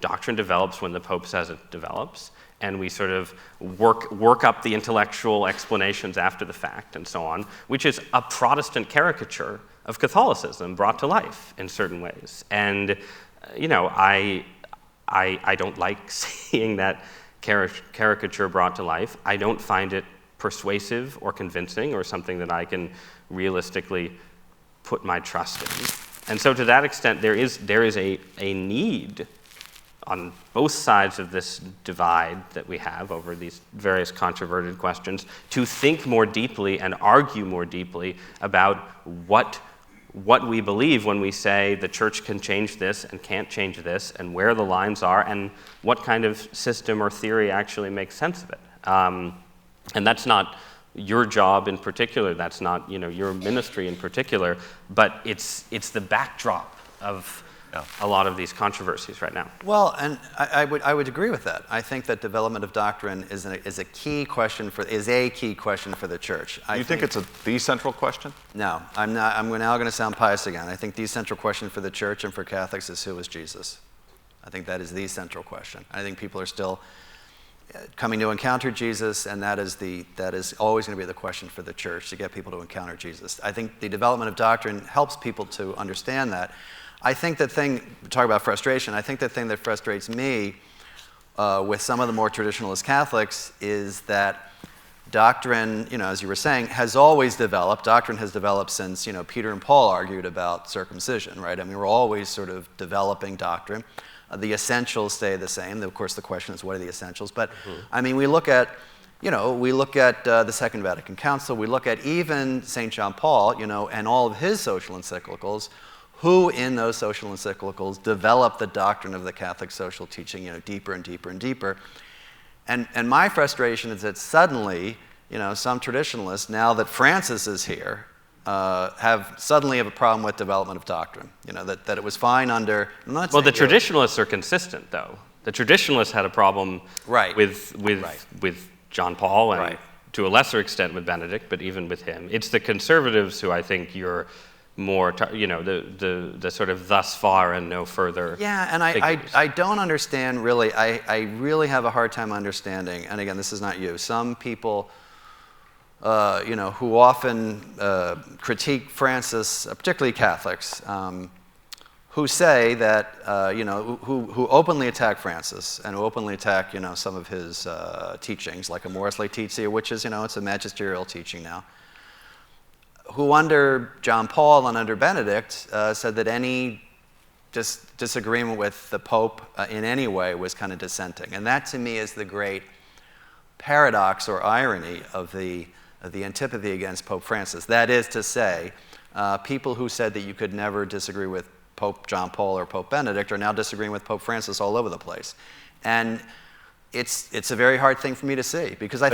S1: doctrine develops when the Pope says it develops, and we sort of work up the intellectual explanations after the fact and so on, which is a Protestant caricature of Catholicism brought to life in certain ways. And, I don't like seeing that caricature brought to life. I don't find it persuasive or convincing or something that I can realistically put my trust in. And so to that extent, there is a need on both sides of this divide that we have over these various controverted questions to think more deeply and argue more deeply about what we believe when we say the church can change this and can't change this, and where the lines are, and what kind of system or theory actually makes sense of it. And that's not your job in particular, that's not your ministry in particular, but it's the backdrop of a lot of these controversies right now.
S4: Well, and I would agree with that. I think that development of doctrine is a key question for the church.
S3: You think it's the central question?
S4: No, I'm not. I'm now going to sound pious again. I think the central question for the church and for Catholics is, who is Jesus? I think that is the central question. I think people are still coming to encounter Jesus, and that is always going to be the question for the church, to get people to encounter Jesus. I think the development of doctrine helps people to understand that. I think talk about frustration, I think the thing that frustrates me with some of the more traditionalist Catholics is that doctrine, as you were saying, has always developed. Doctrine has developed since, Peter and Paul argued about circumcision, right? I mean, we're always sort of developing doctrine. The essentials stay the same. Of course, the question is, what are the essentials? But, I mean, we look at the Second Vatican Council, we look at even St. John Paul, and all of his social encyclicals, who in those social encyclicals developed the doctrine of the Catholic social teaching, deeper and deeper and deeper. And my frustration is that suddenly, some traditionalists, now that Francis is here, suddenly have a problem with development of doctrine. That it was fine under.
S1: Well, the traditionalists are consistent, though. The traditionalists had a problem with John Paul and to a lesser extent with Benedict, but even with him, it's the conservatives who I think you're more, the sort of thus far and no further.
S4: Yeah, and I don't understand really. I really have a hard time understanding. And again, this is not you. Some people. Who often critique Francis, particularly Catholics, who say that, who openly attack Francis and who openly attack, some of his teachings, like Amoris Laetitia, which is, it's a magisterial teaching now, who under John Paul and under Benedict said that any disagreement with the Pope in any way was kind of dissenting. And that, to me, is the great paradox or irony of the antipathy against Pope Francis. That is to say, people who said that you could never disagree with Pope John Paul or Pope Benedict are now disagreeing with Pope Francis all over the place. And it's a very hard thing for me to see, because I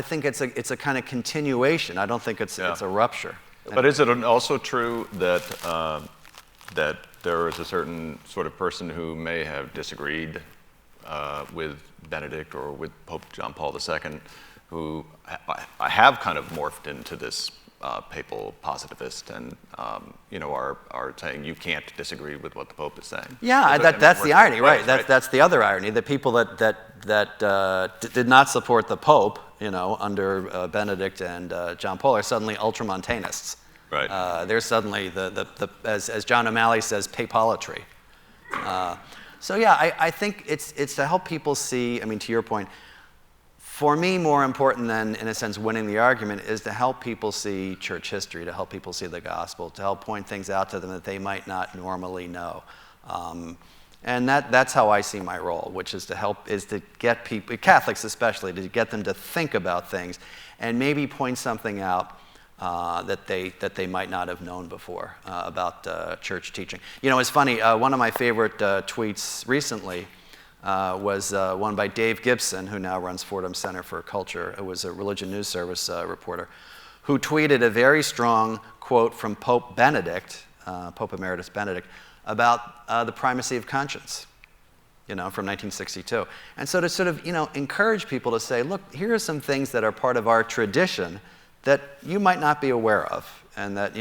S4: think it's a kind of continuation. I don't think it's a rupture.
S3: But is it also true that that there is a certain sort of person who may have disagreed with Benedict or with Pope John Paul II, who have kind of morphed into this papal positivist and are saying you can't disagree with what the Pope is saying?
S4: Yeah, that's the irony, right? That's the other irony. The people that did not support the Pope, under Benedict and John Paul, are suddenly ultramontanists.
S3: Right.
S4: They're suddenly as John O'Malley says, papalatry. So yeah, I think it's to help people see. I mean, to your point, For me, more important than, in a sense, winning the argument is to help people see church history, to help people see the gospel, to help point things out to them that they might not normally know. And that's how I see my role, which is to get people, Catholics especially, to get them to think about things and maybe point something out that they might not have known before about church teaching. You know, it's funny, one of my favorite tweets recently was one by Dave Gibson, who now runs Fordham Center for Culture. It was a Religion News Service reporter, who tweeted a very strong quote from Pope Benedict, Pope Emeritus Benedict, about the primacy of conscience, from 1962. And so to sort of, encourage people to say, look, here are some things that are part of our tradition that you might not be aware of, and that,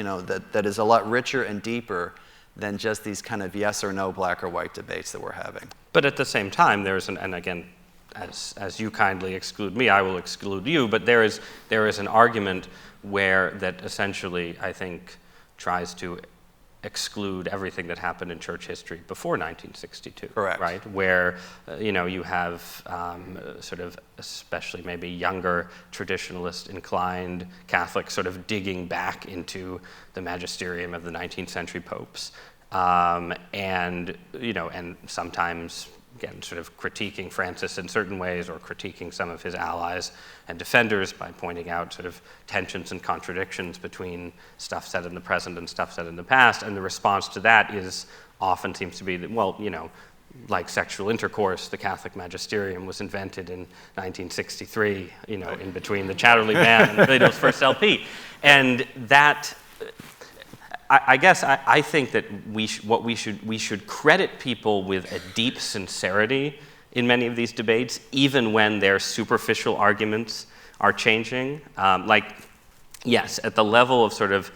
S4: that is a lot richer and deeper than just these kind of yes or no, black or white debates that we're having.
S1: But at the same time, there's and again, as you kindly exclude me, I will exclude you, but there is an argument that essentially, I think, tries to exclude everything that happened in church history before 1962.
S4: Correct.
S1: Right? Where, you have sort of, especially maybe younger traditionalist inclined Catholics sort of digging back into the magisterium of the 19th century popes. And sometimes, again, sort of critiquing Francis in certain ways or critiquing some of his allies and defenders by pointing out sort of tensions and contradictions between stuff said in the present and stuff said in the past. And the response to that often seems to be that, well, like sexual intercourse, the Catholic magisterium was invented in 1963, in between the Chatterley Band and Plato's first LP. And that, I guess I think that we should credit people with a deep sincerity in many of these debates, even when their superficial arguments are changing. Yes, at the level of sort of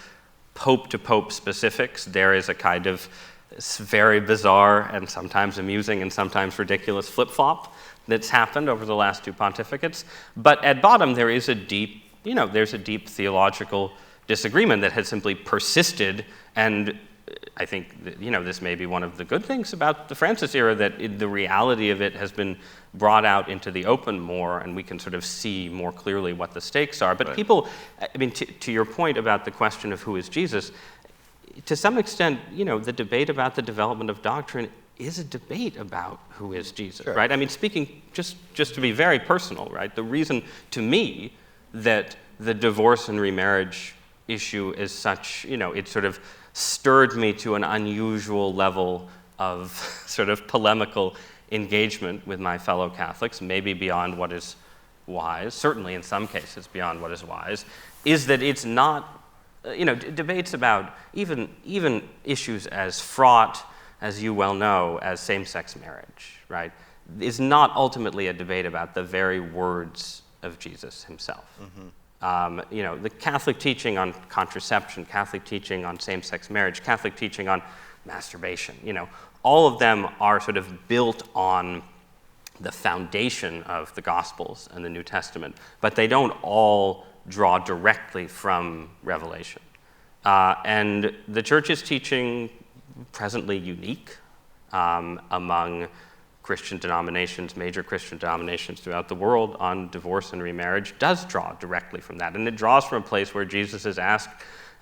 S1: pope-to-pope specifics, there is a kind of very bizarre and sometimes amusing and sometimes ridiculous flip-flop that's happened over the last two pontificates. But at bottom, there is a deep, there's a deep theological disagreement that has simply persisted, and I think that, this may be one of the good things about the Francis era, that the reality of it has been brought out into the open more, and we can sort of see more clearly what the stakes are. But right. People, to your point about the question of who is Jesus, to some extent, the debate about the development of doctrine is a debate about who is Jesus, sure. Right? Speaking just to be very personal, right? The reason to me that the divorce and remarriage issue is such, it sort of stirred me to an unusual level of sort of polemical engagement with my fellow Catholics, maybe beyond what is wise, certainly in some cases beyond what is wise, is that it's not, debates about even issues as fraught, as you well know, as same-sex marriage, right, is not ultimately a debate about the very words of Jesus himself. Mm-hmm. The Catholic teaching on contraception, Catholic teaching on same-sex marriage, Catholic teaching on masturbation, all of them are sort of built on the foundation of the Gospels and the New Testament, but they don't all draw directly from Revelation. And the Church's teaching, presently unique among Christian denominations, major Christian denominations throughout the world on divorce and remarriage, does draw directly from that. And it draws from a place where Jesus is asked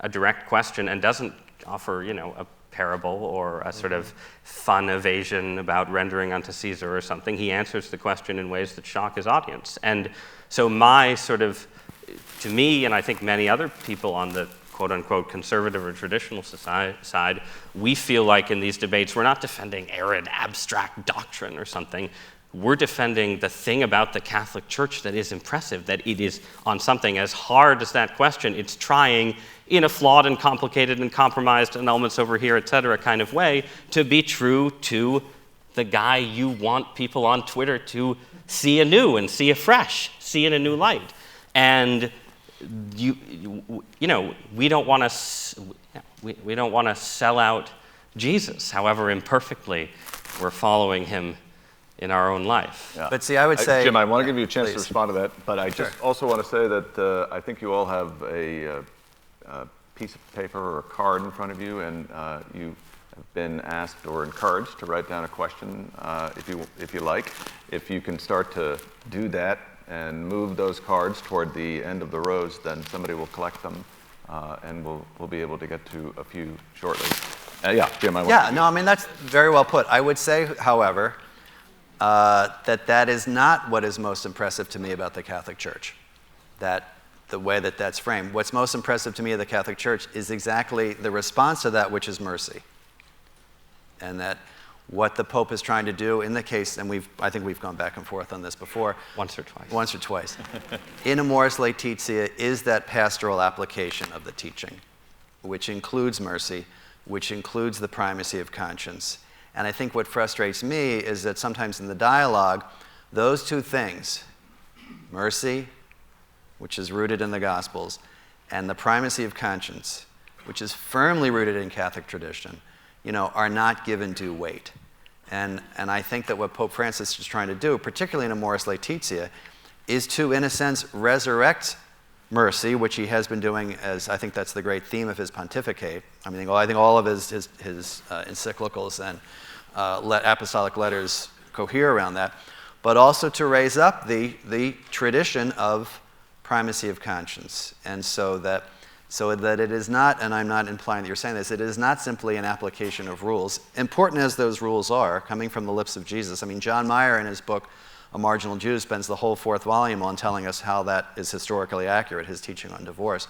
S1: a direct question and doesn't offer, a parable or a sort of fun evasion about rendering unto Caesar or something. He answers the question in ways that shock his audience. And so my sort of, to me, and I think many other people on the quote-unquote conservative or traditional side, we feel like in these debates we're not defending arid, abstract doctrine or something. We're defending the thing about the Catholic Church that is impressive, that it is on something as hard as that question, it's trying in a flawed and complicated and compromised and elements over here, et cetera, kind of way, to be true to the guy you want people on Twitter to see anew and see afresh, see in a new light. And we don't want to sell out Jesus, however imperfectly we're following him in our own life.
S4: Yeah. But see, I would say,
S3: Jim, I want to give you a chance
S4: please.
S3: to respond to that, but I just also want to say that I think you all have a piece of paper or a card in front of you, and you have been asked or encouraged to write down a question if you like. If you can start to do that and move those cards toward the end of the rows, then somebody will collect them, and we'll be able to get to a few shortly. Yeah, Jim,
S4: that's very well put. I would say, however, that is not what is most impressive to me about the Catholic Church, that the way that that's framed. What's most impressive to me of the Catholic Church is exactly the response to that, which is mercy. And that what the Pope is trying to do in the case, and I think we've gone back and forth on this before.
S1: Once or twice.
S4: Once or twice. In Amoris Laetitia is that pastoral application of the teaching, which includes mercy, which includes the primacy of conscience. And I think what frustrates me is that sometimes in the dialogue, those two things, mercy, which is rooted in the Gospels, and the primacy of conscience, which is firmly rooted in Catholic tradition, are not given due weight. And I think that what Pope Francis is trying to do, particularly in Amoris Laetitia, is to, in a sense, resurrect mercy, which he has been doing, as I think that's the great theme of his pontificate. I think all of his encyclicals and apostolic letters cohere around that, but also to raise up the tradition of primacy of conscience, and so that it is not, and I'm not implying that you're saying this, it is not simply an application of rules, important as those rules are, coming from the lips of Jesus. I mean, John Meyer in his book, A Marginal Jew, spends the whole 4th volume on telling us how that is historically accurate, his teaching on divorce.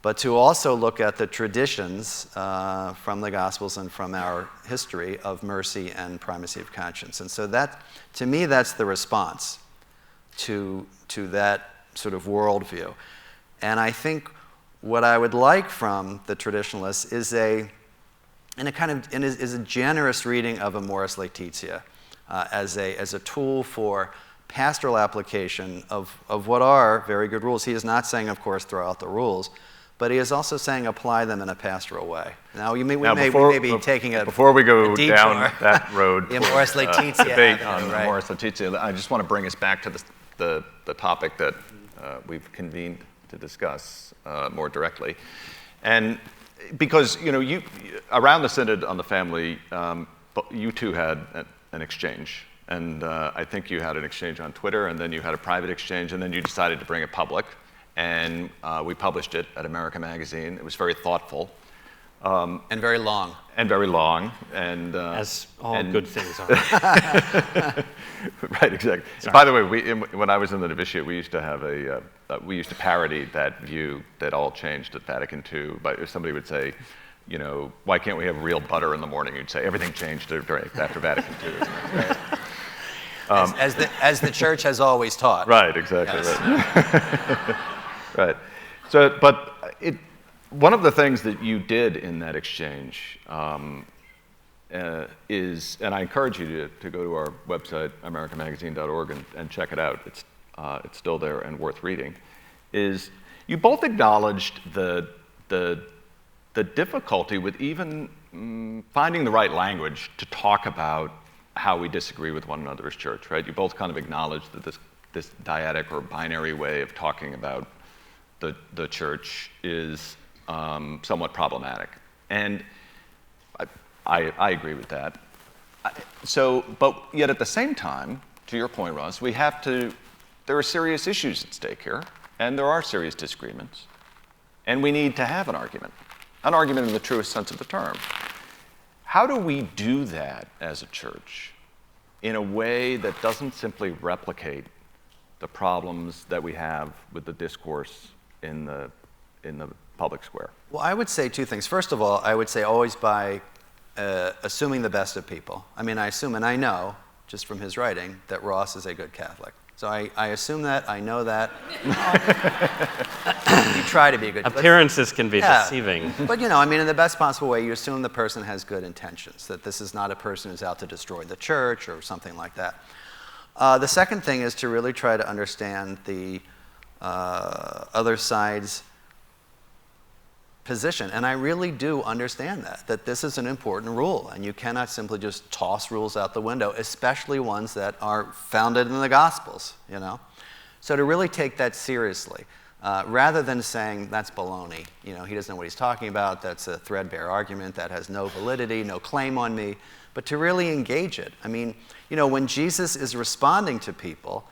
S4: But to also look at the traditions from the Gospels and from our history of mercy and primacy of conscience. And so that, to me, that's the response to that sort of worldview. And I think what I would like from the traditionalists is a generous reading of Amoris Laetitia as a tool for pastoral application of what are very good rules. He is not saying, of course, throw out the rules, but he is also saying apply them in a pastoral way. Now, we may be taking a
S3: before we go
S4: detour
S3: down that road,
S4: the Amoris Laetitia
S3: debate on Amoris Laetitia, I just want to bring us back to the topic that we've convened to discuss more directly, and because you around the Synod on the family, you two had an exchange, and I think you had an exchange on Twitter, and then you had a private exchange, and then you decided to bring it public, and we published it at America Magazine. It was very thoughtful.
S4: And very long.
S3: And very long. And
S1: as all good things are.
S3: Right, exactly. By the way, when I was in the novitiate, we used to parody that view that all changed at Vatican II. But if somebody would say, why can't we have real butter in the morning? You'd say everything changed after Vatican II.
S4: As the Church has always taught.
S3: Right, exactly.
S4: Yes.
S3: Right. Right. So, but one of the things that you did in that exchange is, and I encourage you to go to our website, americamagazine.org, and check it out. It's still there and worth reading. Is you both acknowledged the difficulty with even finding the right language to talk about how we disagree with one another as church, right? You both kind of acknowledged that this dyadic or binary way of talking about the church is somewhat problematic, and I agree with that. But yet at the same time, to your point, Ross, there are serious issues at stake here, and there are serious disagreements, and we need to have an argument in the truest sense of the term. How do we do that as a church in a way that doesn't simply replicate the problems that we have with the discourse in the public square?
S4: Well, I would say two things. First of all, I would say always by assuming the best of people. I mean, I assume, and I know, just from his writing, that Ross is a good Catholic. So I assume that, I know that. You try to be a good Catholic.
S1: Appearances can be deceiving.
S4: But in the best possible way, you assume the person has good intentions, that this is not a person who's out to destroy the church or something like that. The second thing is to really try to understand the other side's position. And I really do understand that this is an important rule, and you cannot simply just toss rules out the window, especially ones that are founded in the Gospels, So to really take that seriously, rather than saying, that's baloney, he doesn't know what he's talking about, that's a threadbare argument, that has no validity, no claim on me, but to really engage it. I mean, when Jesus is responding to people,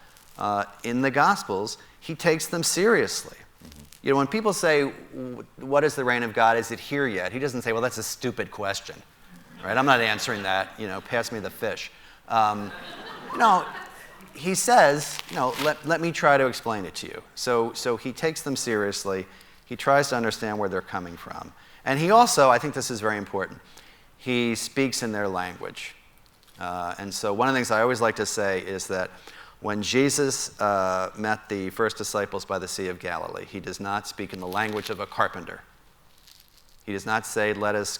S4: in the Gospels, he takes them seriously. You know, when people say, what is the reign of God? Is it here yet? He doesn't say, well, that's a stupid question, right? I'm not answering that, pass me the fish. No, he says, let me try to explain it to you. So he takes them seriously. He tries to understand where they're coming from. And he also, I think this is very important, he speaks in their language. And so one of the things I always like to say is that when Jesus met the first disciples by the Sea of Galilee, he does not speak in the language of a carpenter. He does not say, let us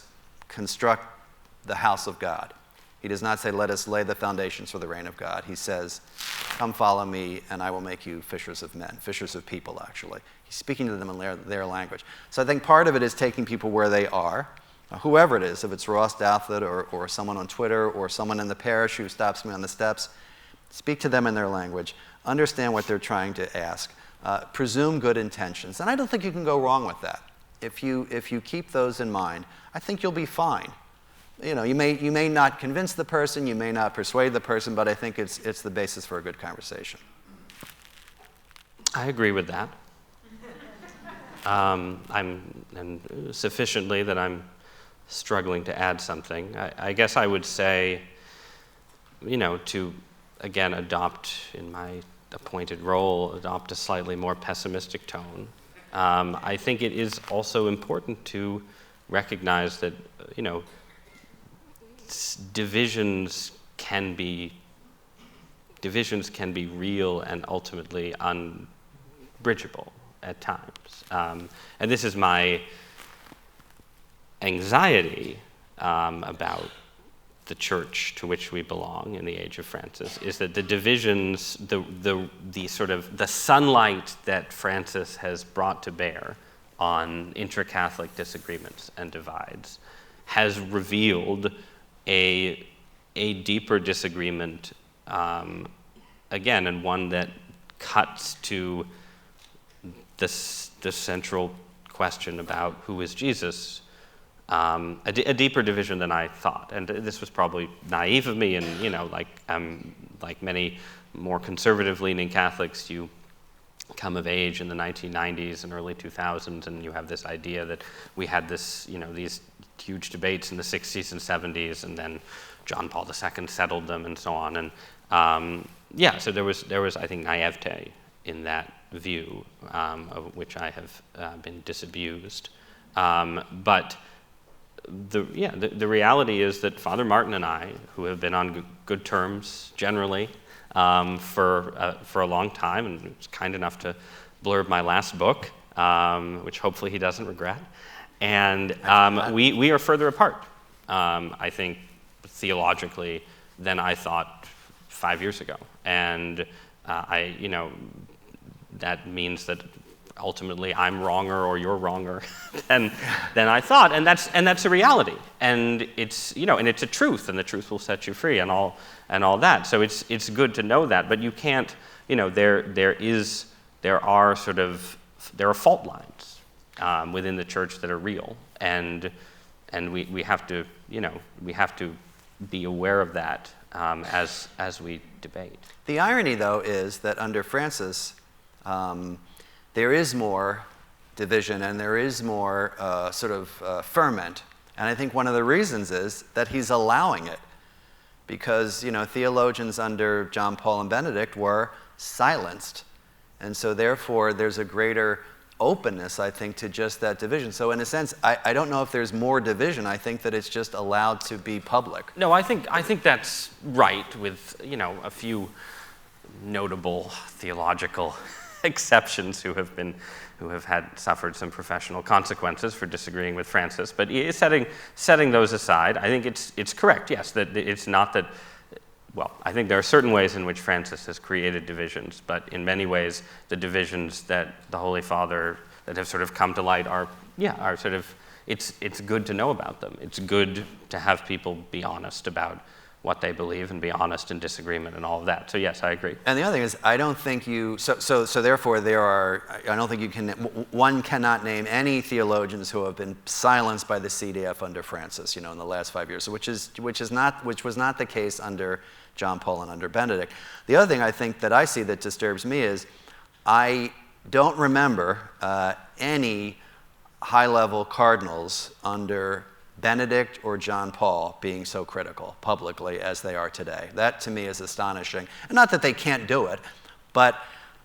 S4: construct the house of God. He does not say, let us lay the foundations for the reign of God. He says, come follow me and I will make you fishers of men, fishers of people, actually. He's speaking to them in their language. So I think part of it is taking people where they are, whoever it is, if it's Ross Douthat or someone on Twitter or someone in the parish who stops me on the steps, speak to them in their language, understand what they're trying to ask, presume good intentions. And I don't think you can go wrong with that. If you keep those in mind, I think you'll be fine. You may not convince the person, you may not persuade the person, but I think it's the basis for a good conversation.
S1: I agree with that. And sufficiently that I'm struggling to add something. I guess I would say, to again adopt in my appointed role, adopt a slightly more pessimistic tone. I think it is also important to recognize that, divisions can be real and ultimately unbridgeable at times. And this is my anxiety about the church to which we belong in the age of Francis, is that the divisions, the sort of the sunlight that Francis has brought to bear on intra-Catholic disagreements and divides has revealed a deeper disagreement, again, and one that cuts to the central question about who is Jesus, a deeper division than I thought. And this was probably naive of me, and like many more conservative-leaning Catholics, you come of age in the 1990s and early 2000s, and you have this idea that we had this, these huge debates in the 60s and 70s, and then John Paul II settled them, and so on. And so there was I think naivete in that view, of which I have been disabused. But the reality is that Father Martin and I, who have been on good terms generally for a long time, and was kind enough to blurb my last book, which hopefully he doesn't regret, and we are further apart, I think, theologically than I thought 5 years ago, and that means that ultimately I'm wronger or you're wronger than I thought, and that's a reality, and it's and it's a truth, and the truth will set you free, and all that. So it's good to know that, but you can't, there are fault lines within the church that are real, and we have to be aware of that as we debate.
S4: The irony, though, is that under Francis, there is more division and there is more ferment. And I think one of the reasons is that he's allowing it. Because, theologians under John Paul and Benedict were silenced. And so therefore, there's a greater openness, I think, to just that division. So in a sense, I don't know if there's more division. I think that it's just allowed to be public.
S1: No, I think that's right, with, a few notable theological exceptions who have suffered some professional consequences for disagreeing with Francis. But setting those aside, I think it's correct, yes, that it's not that. Well, I think there are certain ways in which Francis has created divisions, but in many ways, the divisions that the Holy Father that have sort of come to light are sort of. It's good to know about them. It's good to have people be honest about what they believe and be honest in disagreement and all of that. So yes, I agree.
S4: And the other thing is, I don't think you, so therefore I don't think you can, one cannot name any theologians who have been silenced by the CDF under Francis, in the last 5 years, which was not the case under John Paul and under Benedict. The other thing I think that I see that disturbs me is, I don't remember any high-level cardinals under Benedict or John Paul being so critical publicly as they are today. That to me is astonishing. And not that they can't do it, but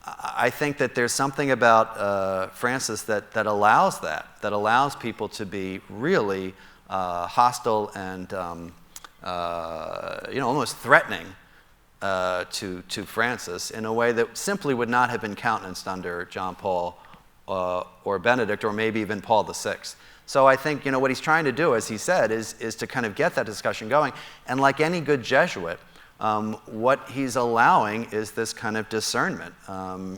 S4: I think that there's something about Francis that allows people to be really hostile and almost threatening to Francis in a way that simply would not have been countenanced under John Paul or Benedict, or maybe even Paul VI. So I think what he's trying to do, as he said, is to kind of get that discussion going. And like any good Jesuit, what he's allowing is this kind of discernment,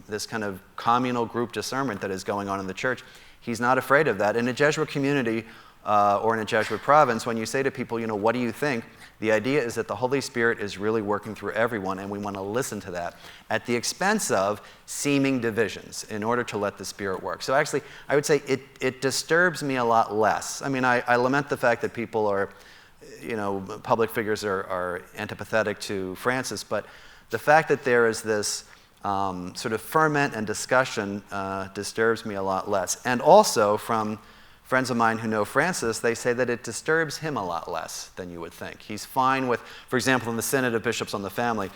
S4: this kind of communal group discernment that is going on in the church. He's not afraid of that. In a Jesuit community or in a Jesuit province, when you say to people, what do you think? The idea is that the Holy Spirit is really working through everyone, and we want to listen to that at the expense of seeming divisions in order to let the Spirit work. So actually, I would say it disturbs me a lot less. I mean, I lament the fact that people are, public figures are antipathetic to Francis, but the fact that there is this sort of ferment and discussion disturbs me a lot less. And also, from friends of mine who know Francis, they say that it disturbs him a lot less than you would think. He's fine with, for example, in the Synod of Bishops on the Family,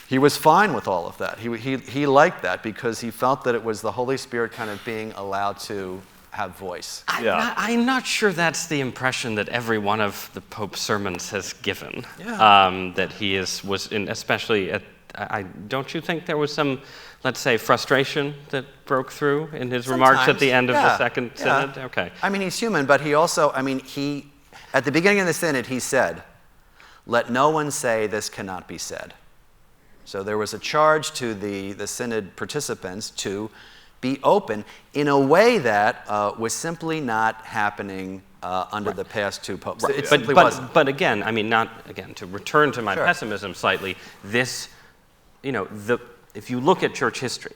S4: he was fine with all of that. He liked that because he felt that it was the Holy Spirit kind of being allowed to have voice.
S1: I'm not sure that's the impression that every one of the Pope's sermons has given. Yeah. That he was in, especially at, don't you think there was some, let's say, frustration that broke through in his remarks at the end of the Second Synod? Okay.
S4: I mean, he's human, but he also, at the beginning of the Synod, he said, "Let no one say this cannot be said." So there was a charge to the Synod participants to be open in a way that was simply not happening under the past two popes.
S1: Right.
S4: It simply wasn't.
S1: But again, to return to my pessimism slightly, this, if you look at church history,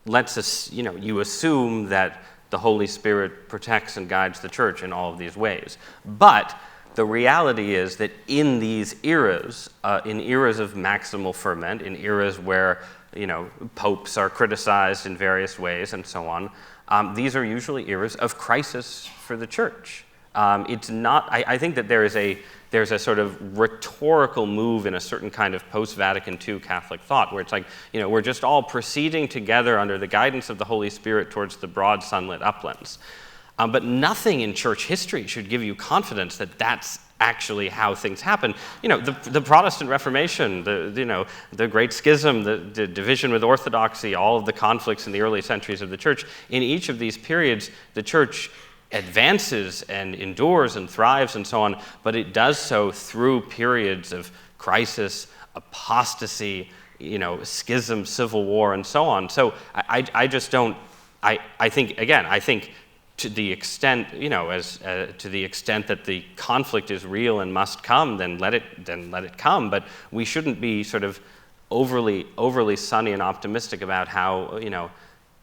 S1: you assume that the Holy Spirit protects and guides the church in all of these ways. But the reality is that in these eras, in eras of maximal ferment, in eras where popes are criticized in various ways and so on, these are usually eras of crisis for the church. It's not. I think that there's a sort of rhetorical move in a certain kind of post-Vatican II Catholic thought, where it's like, we're just all proceeding together under the guidance of the Holy Spirit towards the broad sunlit uplands. But nothing in church history should give you confidence that that's actually how things happen. The Protestant Reformation, the Great Schism, the division with Orthodoxy, all of the conflicts in the early centuries of the church. In each of these periods, the church advances and endures and thrives and so on, but it does so through periods of crisis, apostasy, schism, civil war, and so on. So I just don't. I think to the extent to the extent that the conflict is real and must come, then let it come. But we shouldn't be sort of overly sunny and optimistic about how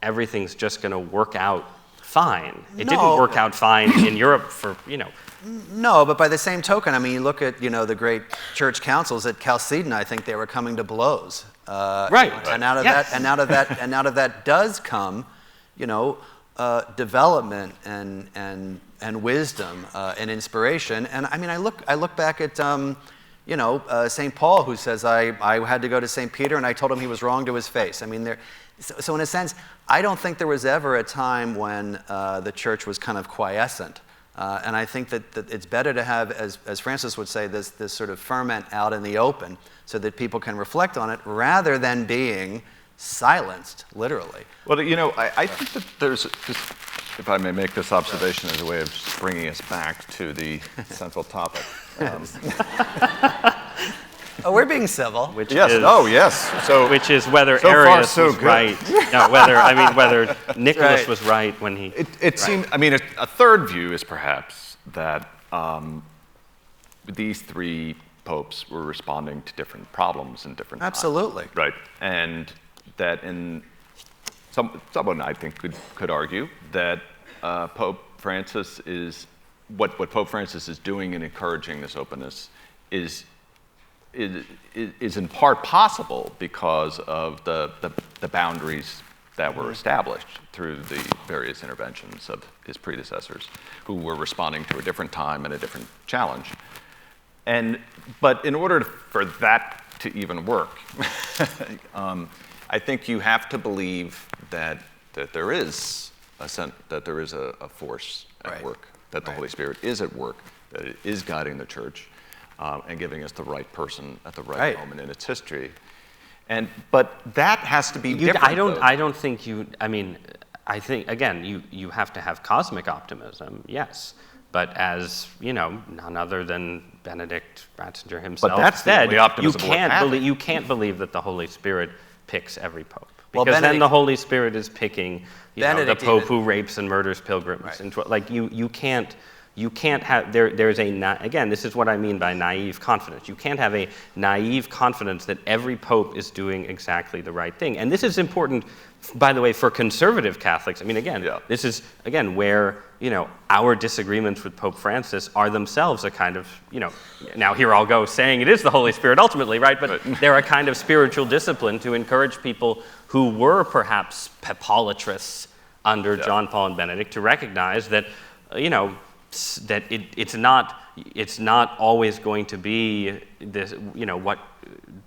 S1: everything's just going to work out fine. It didn't work out fine in Europe for
S4: No, but by the same token, you look at the great church councils at Chalcedon. I think they were coming to blows.
S1: Right.
S4: And out of that does come, development and wisdom and inspiration. And I look back at St. Paul, who says I had to go to St. Peter and I told him he was wrong to his face. So in a sense, I don't think there was ever a time when the church was kind of quiescent. And I think that it's better to have, as Francis would say, this sort of ferment out in the open so that people can reflect on it rather than being silenced, literally.
S3: Well, I think that there's, just if I may make this observation as a way of bringing us back to the central topic.
S4: Oh, we're being civil.
S3: Yes. So,
S1: which is whether
S3: so
S1: Arius
S3: far, so
S1: was
S3: good.
S1: right. No, whether Nicholas was right when he.
S3: It seemed. A third view is perhaps that these three popes were responding to different problems in different
S4: Absolutely.
S3: times. Right. And that someone I think could argue that Pope Francis is, what Pope Francis is doing in encouraging this openness is in part possible because of the boundaries that were established through the various interventions of his predecessors, who were responding to a different time and a different challenge. But in order for that to even work, I think you have to believe that there is a force at work, that the Holy Spirit is at work, that it is guiding the church and giving us the right person at the right moment in its history. But that has to be different.
S1: I don't think you. I mean, I think again, you have to have cosmic optimism, yes. But as none other than Benedict Ratzinger himself said, you can't believe that the Holy Spirit picks every pope, because then the Holy Spirit is picking the pope who rapes and murders pilgrims. Right. You can't have, again, this is what I mean by naive confidence. You can't have a naive confidence that every pope is doing exactly the right thing. And this is important, by the way, for conservative Catholics. I mean, again, this is, where, our disagreements with Pope Francis are themselves a kind of, now here I'll go saying it is the Holy Spirit ultimately, right? But they're a kind of spiritual discipline to encourage people who were perhaps papolatrists under John Paul and Benedict to recognize that, that it's not always going to be this,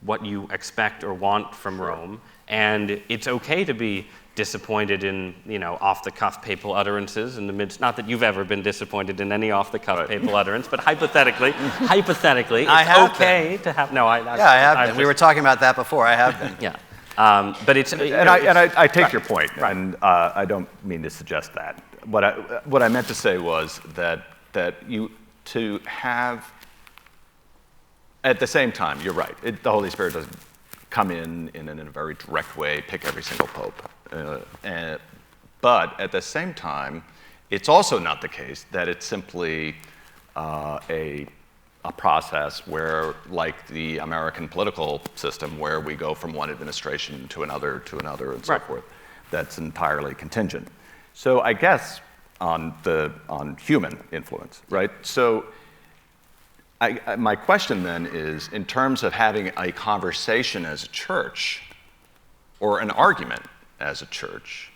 S1: what you expect or want from Rome, and it's okay to be disappointed in off-the-cuff papal utterances in the midst. Not that you've ever been disappointed in any off-the-cuff papal utterance, but hypothetically, it's okay to have. No, I
S4: have been. We were talking about that before. I have been.
S1: Yeah. But it's
S3: I take your point, and I don't mean to suggest that. What I meant to say was that you to have at the same time, you're right. The Holy Spirit doesn't come in a very direct way, pick every single pope, but at the same time, it's also not the case that it's simply a process where, like the American political system, where we go from one administration to another, and so forth. That's entirely contingent. So I guess on human influence, right? So my question then is, in terms of having a conversation as a church, or an argument as a church,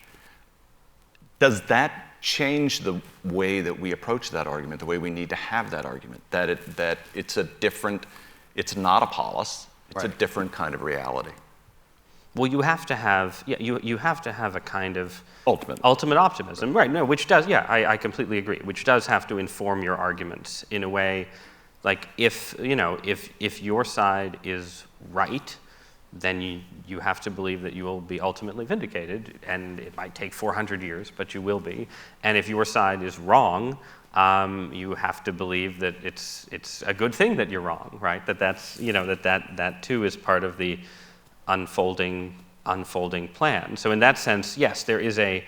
S3: does that change the way that we approach that argument, the way we need to have that argument? That it's not a polis, it's a different kind of reality.
S1: Well, you have to have a kind of ultimate optimism, right? No, which does, I completely agree. Which does have to inform your arguments in a way, like if your side is right, then you have to believe that you will be ultimately vindicated, and it might take 400 years, but you will be. And if your side is wrong, you have to believe that it's a good thing that you're wrong, right? That too is part of the unfolding plan. So in that sense, yes, the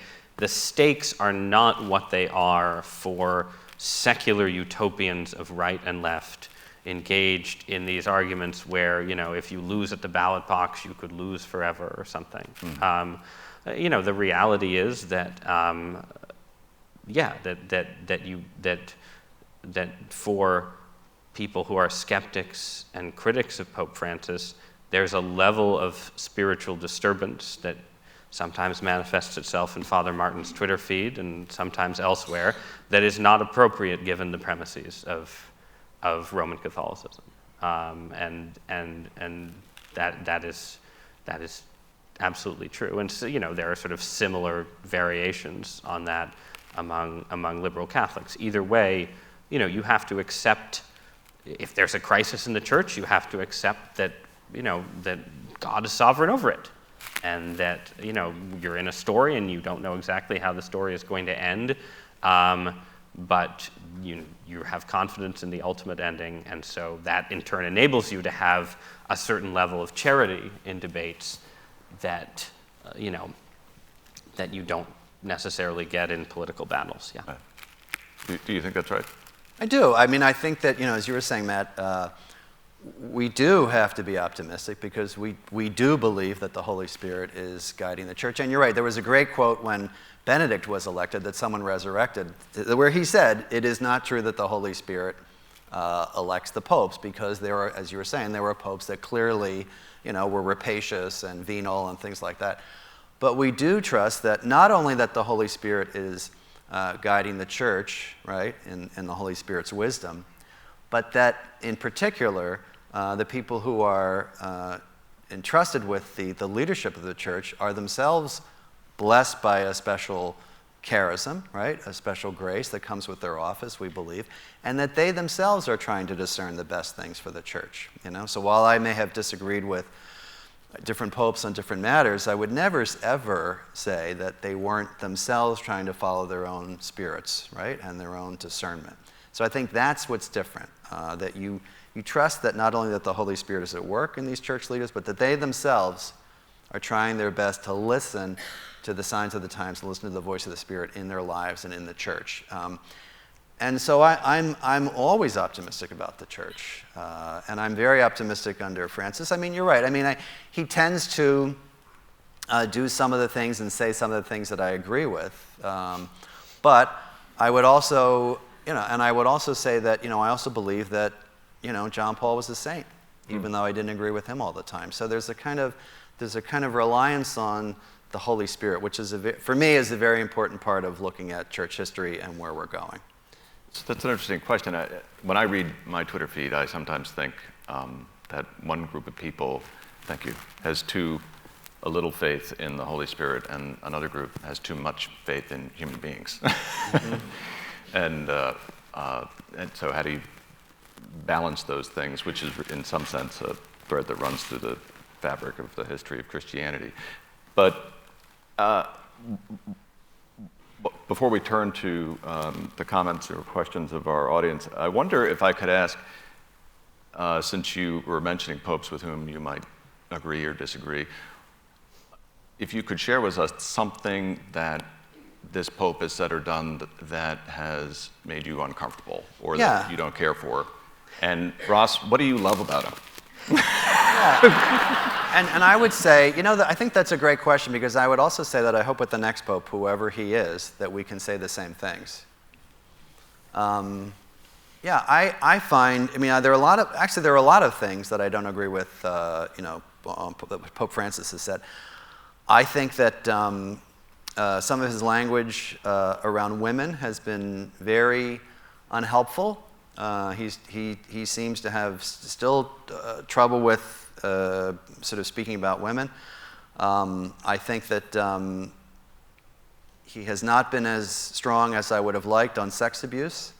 S1: stakes are not what they are for secular utopians of right and left engaged in these arguments where, if you lose at the ballot box, you could lose forever or something. Mm-hmm. The reality is that, that for people who are skeptics and critics of Pope Francis, there's a level of spiritual disturbance that sometimes manifests itself in Father Martin's Twitter feed and sometimes elsewhere that is not appropriate given the premises of Roman Catholicism, and that is absolutely true. And so, there are sort of similar variations on that among liberal Catholics. Either way, you have to accept, if there's a crisis in the church, you have to accept that that God is sovereign over it, and that you're in a story and you don't know exactly how the story is going to end. But you have confidence in the ultimate ending, and so that in turn enables you to have a certain level of charity in debates that that you don't necessarily get in political battles. Yeah.
S3: Do you think that's right?
S4: I do. I mean, I think that as you were saying, Matt, we do have to be optimistic because we do believe that the Holy Spirit is guiding the church. And you're right, there was a great quote when Benedict was elected that someone resurrected, where he said, it is not true that the Holy Spirit elects the popes, because there are, as you were saying, there were popes that clearly, were rapacious and venal and things like that. But we do trust that not only that the Holy Spirit is guiding the church, right, in the Holy Spirit's wisdom, but that in particular, the people who are entrusted with the leadership of the church are themselves blessed by a special charism, right? A special grace that comes with their office, we believe, and that they themselves are trying to discern the best things for the church. So while I may have disagreed with different popes on different matters, I would never ever say that they weren't themselves trying to follow their own spirits, right, and their own discernment. So I think that's what's different, that you trust that not only that the Holy Spirit is at work in these church leaders, but that they themselves are trying their best to listen to the signs of the times, to listen to the voice of the Spirit in their lives and in the church. And so I'm always optimistic about the church, and I'm very optimistic under Francis. I mean, you're right. He tends to do some of the things and say some of the things that I agree with, but I would also, and I would also say that, I also believe that, John Paul was a saint, even though I didn't agree with him all the time. So there's a kind of reliance on the Holy Spirit, which is, for me, is a very important part of looking at church history and where we're going.
S3: So that's an interesting question. When I read my Twitter feed, I sometimes think that one group of people, thank you, has too little faith in the Holy Spirit, and another group has too much faith in human beings. Mm-hmm. And so how do you balance those things, which is in some sense a thread that runs through the fabric of the history of Christianity. But before we turn to the comments or questions of our audience, I wonder if I could ask, since you were mentioning popes with whom you might agree or disagree, if you could share with us something that this pope has said or done that has made you uncomfortable or that you don't care for. And Ross, what do you love about him?
S4: And I would say, I think that's a great question, because I would also say that I hope with the next pope, whoever he is, that we can say the same things. I find, there are a lot of things that I don't agree with, Pope Francis has said. I think that some of his language around women has been very unhelpful. He seems to have still trouble with sort of speaking about women. I think that he has not been as strong as I would have liked on sex abuse.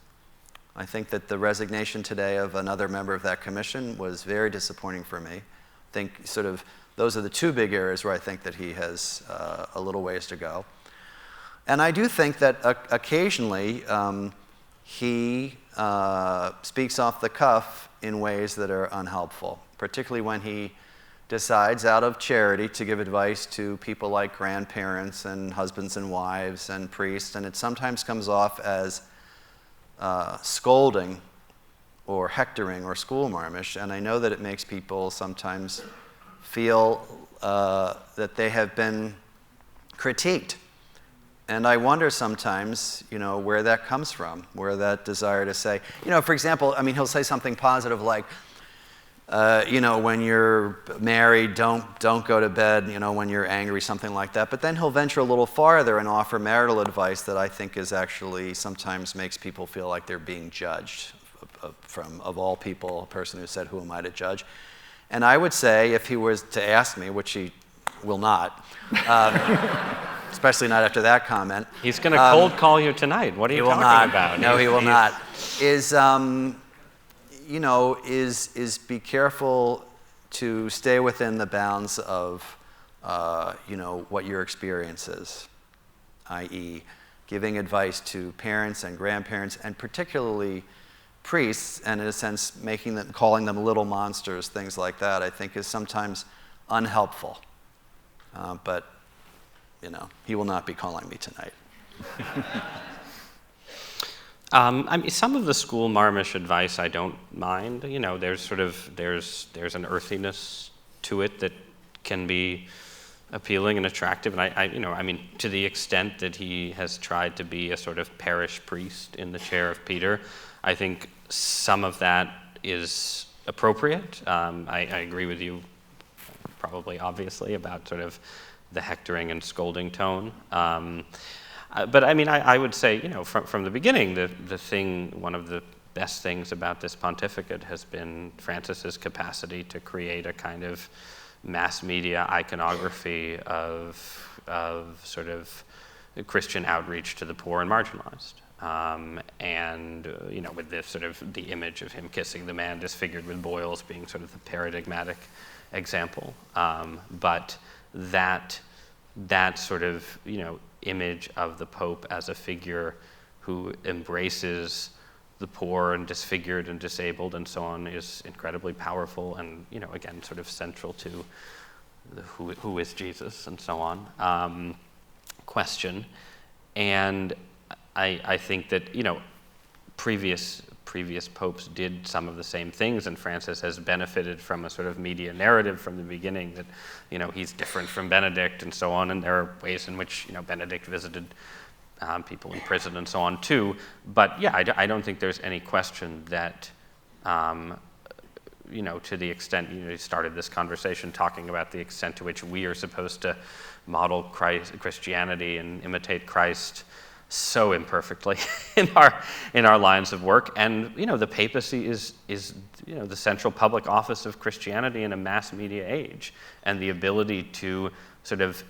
S4: I think that the resignation today of another member of that commission was very disappointing for me. I think sort of those are the two big areas where I think that he has a little ways to go. And I do think that occasionally he speaks off the cuff in ways that are unhelpful, particularly when he decides out of charity to give advice to people like grandparents and husbands and wives and priests, and it sometimes comes off as scolding or hectoring or schoolmarmish, and I know that it makes people sometimes feel that they have been critiqued. And I wonder sometimes, where that comes from, where that desire to say, for example, he'll say something positive like, when you're married, don't go to bed, when you're angry, something like that. But then he'll venture a little farther and offer marital advice that I think is actually sometimes makes people feel like they're being judged of all people, a person who said, who am I to judge? And I would say, if he was to ask me, which he will not, especially not after that comment.
S1: He's going to cold call you tonight. What are you talking about?
S4: No, he will not. Is be careful to stay within the bounds of, what your experience is, i.e., giving advice to parents and grandparents, and particularly priests, and in a sense, calling them little monsters, things like that, I think is sometimes unhelpful. But he will not be calling me tonight.
S1: I mean, some of the school marmish advice I don't mind. You know, there's an earthiness to it that can be appealing and attractive. And I mean, to the extent that he has tried to be a sort of parish priest in the chair of Peter, I think some of that is appropriate. I agree with you, probably obviously, about sort of the hectoring and scolding tone. But I mean, I would say, you know, from the beginning, one of the best things about this pontificate has been Francis's capacity to create a kind of mass media iconography of sort of Christian outreach to the poor and marginalized. You know, with this sort of the image of him kissing the man disfigured with boils being sort of the paradigmatic example. But that sort of, you know, image of the Pope as a figure who embraces the poor and disfigured and disabled and so on is incredibly powerful and, you know, again, sort of central to the who is Jesus and so on question. And I think that, you know, previous popes did some of the same things, and Francis has benefited from a sort of media narrative from the beginning that, you know, he's different from Benedict and so on, and there are ways in which, you know, Benedict visited people in prison and so on too. But yeah, I don't think there's any question that, you know, to the extent, you know, you started this conversation talking about the extent to which we are supposed to model Christianity and imitate Christ so imperfectly in our lines of work. And, you know, the papacy is you know, the central public office of Christianity in a mass media age, and the ability to sort of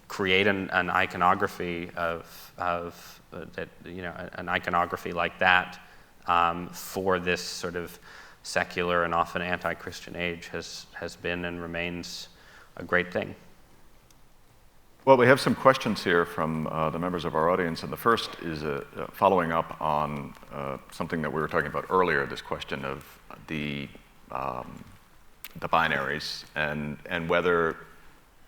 S1: create an iconography of that, you know, an iconography like that for this sort of secular and often anti-Christian age has been and remains a great thing.
S3: Well, we have some questions here from the members of our audience, and the first is following up on something that we were talking about earlier, this question of the binaries and whether,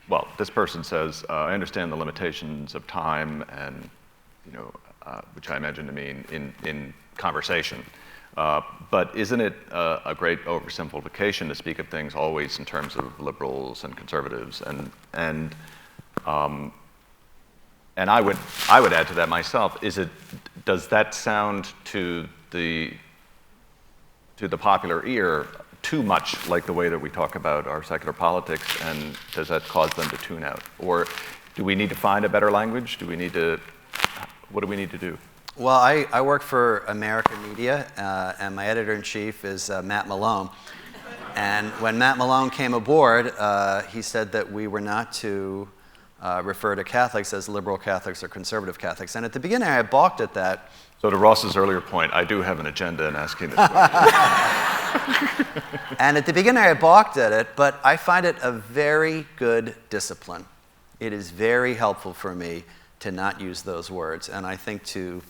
S3: well, this person says, I understand the limitations of time and, you know, which I imagine to mean in conversation. But isn't it a great oversimplification to speak of things always in terms of liberals and conservatives and I would add to that myself. Does that sound to the popular ear too much like the way that we talk about our secular politics, and does that cause them to tune out? Or do we need to find a better language? What do we need to do?
S4: Well, I work for American Media, and my editor-in-chief is Matt Malone. And when Matt Malone came aboard, he said that we were not to refer to Catholics as liberal Catholics or conservative Catholics. And at the beginning, I balked at that.
S3: So to Ross's earlier point, I do have an agenda in asking this question.
S4: And at the beginning, I balked at it, but I find it a very good discipline. It is very helpful for me to not use those words. And I think to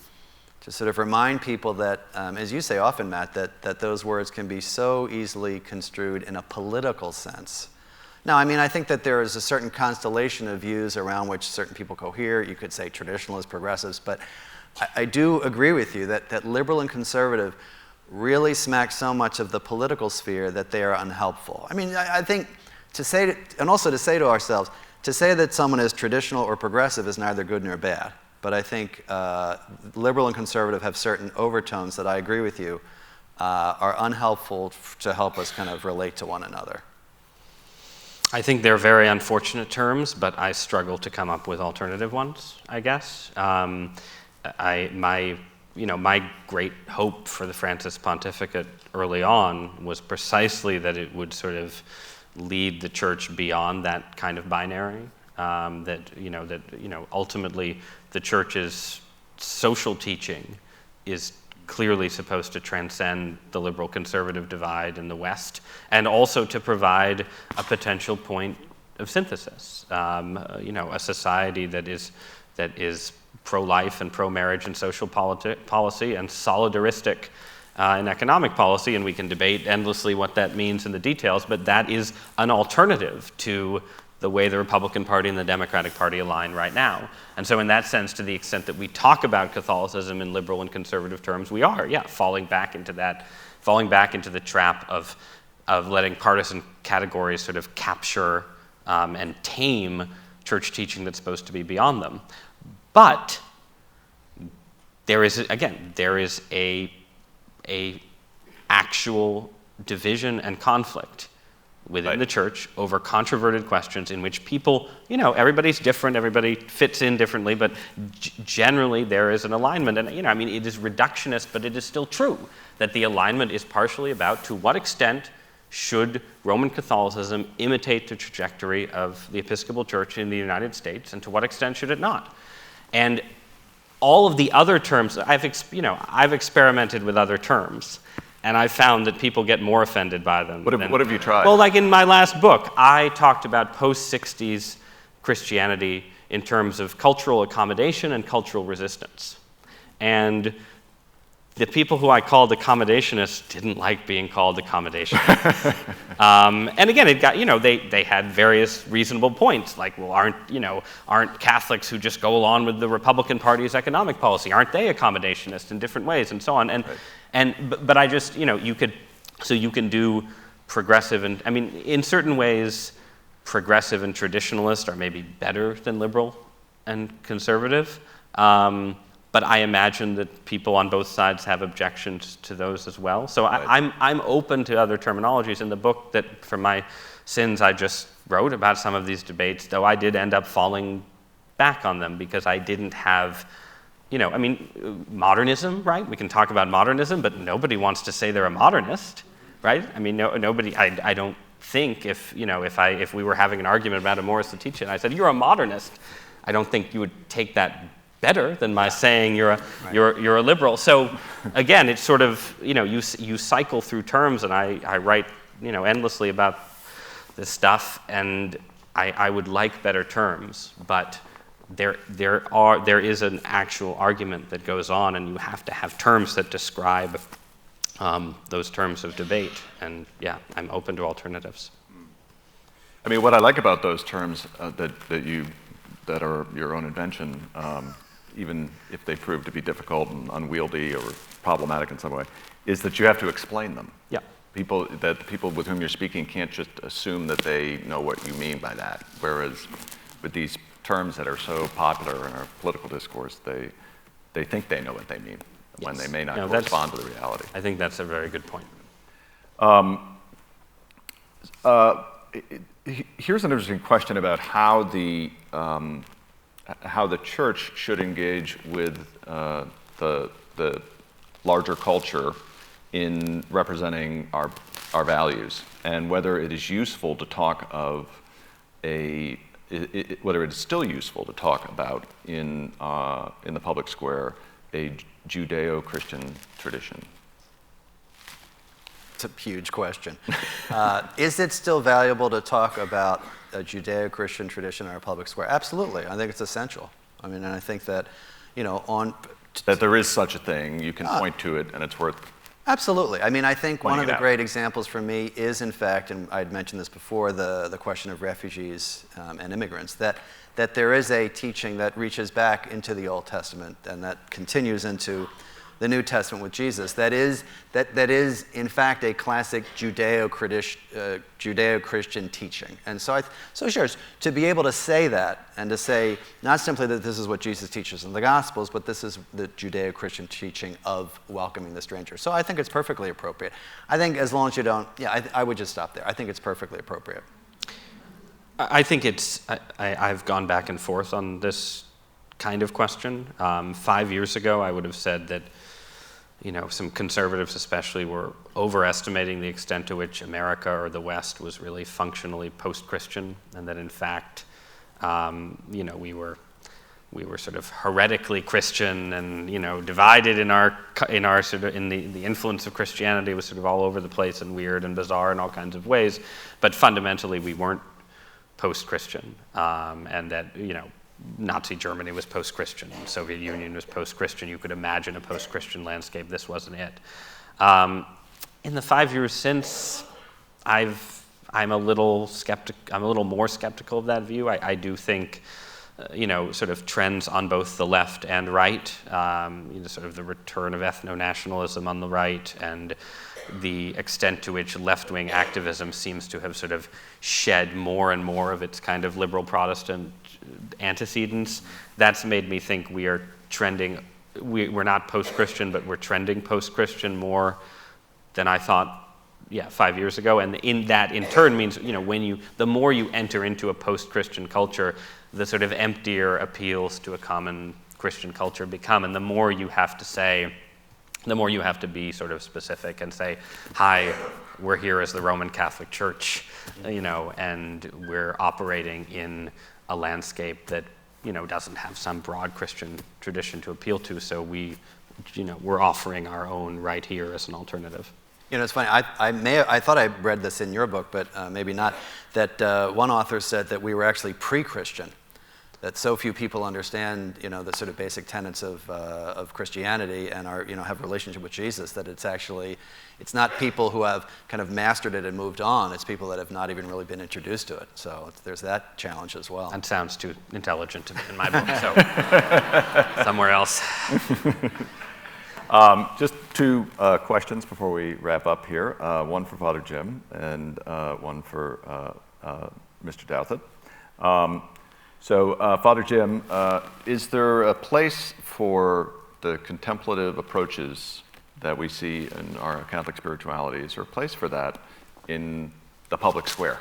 S4: sort of remind people that, as you say often, Matt, that those words can be so easily construed in a political sense. Now, I mean, I think that there is a certain constellation of views around which certain people cohere. You could say traditionalists, progressives, but I do agree with you that liberal and conservative really smack so much of the political sphere that they are unhelpful. I mean, I think to say to ourselves, to say that someone is traditional or progressive is neither good nor bad. But I think liberal and conservative have certain overtones that I agree with you are unhelpful to help us kind of relate to one another.
S1: I think they're very unfortunate terms, but I struggle to come up with alternative ones, I guess. My great hope for the Francis pontificate early on was precisely that it would sort of lead the church beyond that kind of binary. Ultimately the church's social teaching is clearly supposed to transcend the liberal-conservative divide in the West, and also to provide a potential point of synthesis. A society that is pro-life and pro-marriage and social policy, and solidaristic in economic policy, and we can debate endlessly what that means in the details, but that is an alternative to the way the Republican Party and the Democratic Party align right now. And so in that sense, to the extent that we talk about Catholicism in liberal and conservative terms, we are, falling back into the trap of letting partisan categories sort of capture and tame church teaching that's supposed to be beyond them. But there is a actual division and conflict within the church over controverted questions in which people, everybody's different, everybody fits in differently, but generally there is an alignment. And, it is reductionist, but it is still true that the alignment is partially about to what extent should Roman Catholicism imitate the trajectory of the Episcopal Church in the United States, and to what extent should it not? And all of the other terms, I've experimented with other terms, and I found that people get more offended by them.
S3: What have you tried?
S1: Well, like in my last book, I talked about post-60s Christianity in terms of cultural accommodation and cultural resistance. And the people who I called accommodationists didn't like being called accommodationists. And again, it got, they had various reasonable points, like, well, aren't Catholics who just go along with the Republican Party's economic policy, aren't they accommodationists in different ways, and so on. But I just, you can do progressive and, in certain ways, progressive and traditionalist are maybe better than liberal and conservative. But I imagine that people on both sides have objections to those as well. So I'm open to other terminologies. In the book that, for my sins, I just wrote about some of these debates, though I did end up falling back on them because I didn't have, modernism, right? We can talk about modernism, but nobody wants to say they're a modernist, right? Nobody, I don't think if we were having an argument about a Morrison teaching, and I said, you're a modernist, I don't think you would take that better than my saying you're a liberal. So again, it's sort of, you cycle through terms, and I write, endlessly about this stuff, and I would like better terms, but there is an actual argument that goes on, and you have to have terms that describe those terms of debate. And I'm open to alternatives.
S3: What I like about those terms that are your own invention, even if they prove to be difficult and unwieldy or problematic in some way, is that you have to explain them.
S1: Yeah.
S3: The people with whom you're speaking can't just assume that they know what you mean by that. Whereas with these terms that are so popular in our political discourse, they think they know what they mean when they may not correspond to the reality.
S1: I think that's a very good point.
S3: Here's an interesting question about how the church should engage with the larger culture in representing our values, and whether it is useful to talk of whether it is still useful to talk about in the public square a Judeo-Christian tradition.
S4: It's a huge question. Is it still valuable to talk about a Judeo-Christian tradition in our public square? Absolutely. I think it's essential. And I think that,
S3: that there is such a thing, you can point to it, and it's worth.
S4: Absolutely. I think one of the great examples for me is, in fact, and I'd mentioned this before, the question of refugees and immigrants, that there is a teaching that reaches back into the Old Testament and that continues into the New Testament with Jesus, that is in fact a classic Judeo-Christian teaching. And so sure, to be able to say that, and to say not simply that this is what Jesus teaches in the Gospels, but this is the Judeo-Christian teaching of welcoming the stranger. So I think it's perfectly appropriate. I think as long as you don't, I would just stop there. I think it's perfectly appropriate.
S1: I think I've gone back and forth on this kind of question. 5 years ago, I would have said that some conservatives especially were overestimating the extent to which America or the West was really functionally post-Christian, and that in fact, we were sort of heretically Christian, and divided in our sort of in the influence of Christianity was sort of all over the place and weird and bizarre in all kinds of ways, but fundamentally we weren't post-Christian, and that Nazi Germany was post-Christian, Soviet Union was post-Christian. You could imagine a post-Christian landscape. This wasn't it. In the 5 years since, I've I'm a little more skeptical of that view. I do think, sort of trends on both the left and right, sort of the return of ethno-nationalism on the right, and the extent to which left-wing activism seems to have sort of shed more and more of its kind of liberal Protestant antecedents. That's made me think we are trending. We're not post-Christian, but we're trending post-Christian more than I thought. 5 years ago, and in turn means, the more you enter into a post-Christian culture, the sort of emptier appeals to a common Christian culture become, and the more you have to be sort of specific and say, hi, we're here as the Roman Catholic Church, and we're operating in a landscape that, doesn't have some broad Christian tradition to appeal to, so we're offering our own right here as an alternative.
S4: It's funny. I thought I read this in your book, but maybe not. That one author said that we were actually pre-Christian. That so few people understand, the sort of basic tenets of Christianity and have a relationship with Jesus. That it's not people who have kind of mastered it and moved on. It's people that have not even really been introduced to it. So there's that challenge as well.
S1: That sounds too intelligent to me in my book. So somewhere else.
S3: Just two questions before we wrap up here. One for Father Jim and one for Mr. Douthat. Father Jim, is there a place for the contemplative approaches that we see in our Catholic spirituality? Is there a place for that in the public square?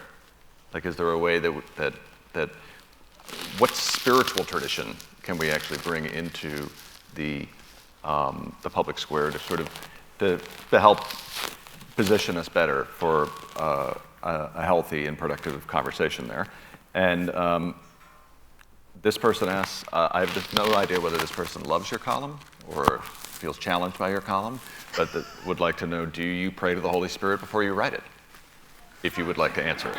S3: Like, is there a way that what spiritual tradition can we actually bring into the public square to sort of to help position us better for a healthy and productive conversation there? And this person asks, I have just no idea whether this person loves your column or feels challenged by your column, but would like to know, do you pray to the Holy Spirit before you write it? If you would like to answer it.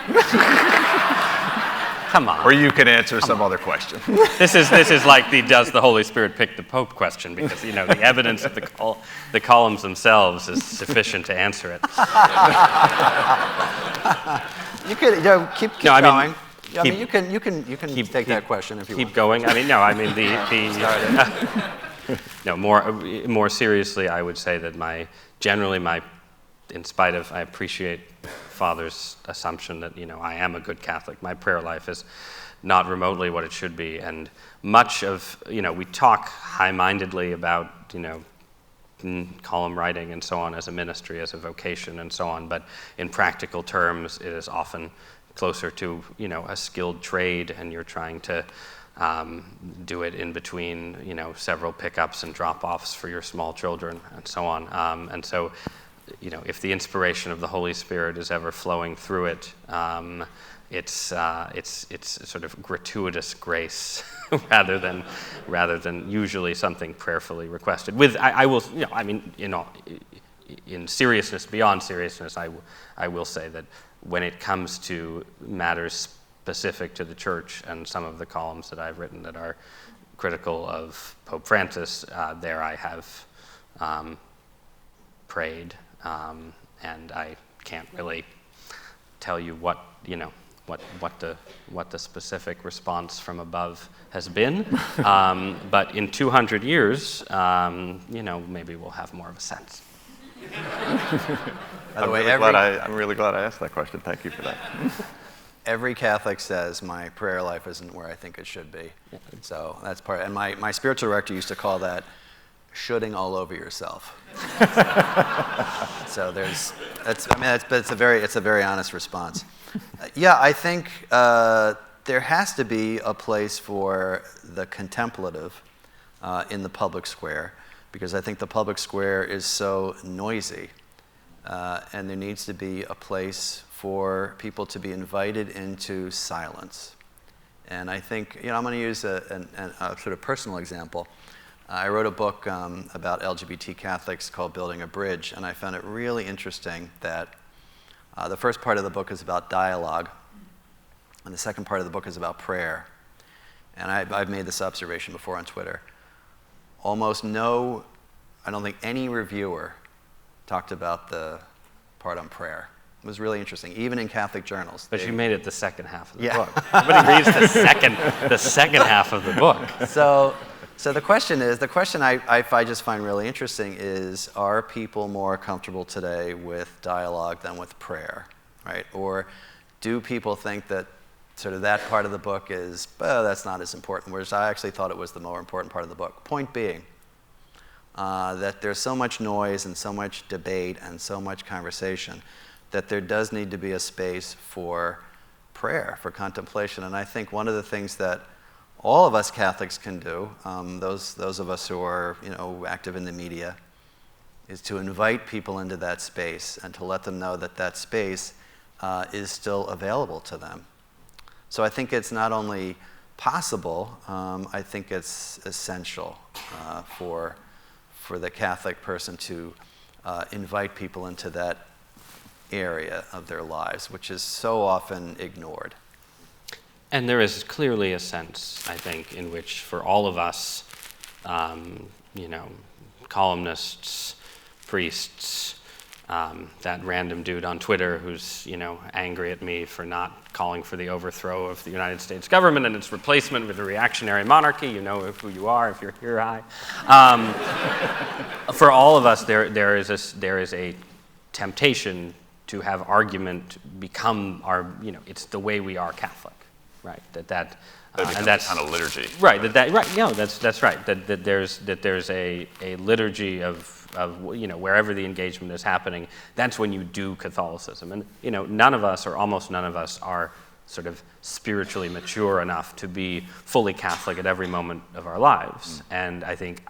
S1: Come on.
S3: Or you can answer some other question.
S1: This is like the does the Holy Spirit pick the Pope question, because the evidence of the columns themselves is sufficient to answer it.
S4: You could keep going. You can take that question if you want.
S1: Keep going. No, more seriously, I would say that in spite of, I appreciate Father's assumption that, I am a good Catholic. My prayer life is not remotely what it should be. And much of, we talk high-mindedly about, column writing and so on as a ministry, as a vocation and so on. But in practical terms, it is often closer to, a skilled trade, and you're trying to do it in between, several pickups and drop-offs for your small children and so on. And so, if the inspiration of the Holy Spirit is ever flowing through it, it's sort of gratuitous grace rather than usually something prayerfully requested. In seriousness, beyond seriousness, I will say that when it comes to matters specific to the Church and some of the columns that I've written that are critical of Pope Francis, there I have prayed. And I can't really tell you what the specific response from above has been. But in 200 years, maybe we'll have more of a sense.
S3: By the way, I'm really glad I asked that question. Thank you for that.
S4: Every Catholic says my prayer life isn't where I think it should be. Yeah. So that's part. And my spiritual director used to call that shoulding all over yourself. So it's a very honest response. I think there has to be a place for the contemplative in the public square, because I think the public square is so noisy, and there needs to be a place for people to be invited into silence. And I think, I'm going to use a sort of personal example. I wrote a book about LGBT Catholics called Building a Bridge, and I found it really interesting that the first part of the book is about dialogue, and the second part of the book is about prayer. And I've made this observation before on Twitter. I don't think any reviewer talked about the part on prayer. It was really interesting, even in Catholic journals.
S1: But you made it the second half of the
S4: Yeah.
S1: book. Nobody reads the second half of the book.
S4: So the question I just find really interesting is, are people more comfortable today with dialogue than with prayer, right? Or do people think that sort of that part of the book is, that's not as important, whereas I actually thought it was the more important part of the book. Point being that there's so much noise and so much debate and so much conversation that there does need to be a space for prayer, for contemplation. And I think one of the things that all of us Catholics can do, those of us who are active in the media, is to invite people into that space and to let them know that that space is still available to them. So I think it's not only possible, I think it's essential for the Catholic person to invite people into that area of their lives, which is so often ignored.
S1: And there is clearly a sense, I think, in which for all of us, columnists, priests, that random dude on Twitter who's, angry at me for not calling for the overthrow of the United States government and its replacement with a reactionary monarchy, you know who you are if you're here, hi. For all of us, there is a temptation to have argument become our, it's the way we are Catholic. Right,
S5: and that's kind of liturgy.
S1: Right, right. No, that's right. That there's a liturgy of wherever the engagement is happening. That's when you do Catholicism, and none of us, or almost none of us, are sort of spiritually mature enough to be fully Catholic at every moment of our lives. And I think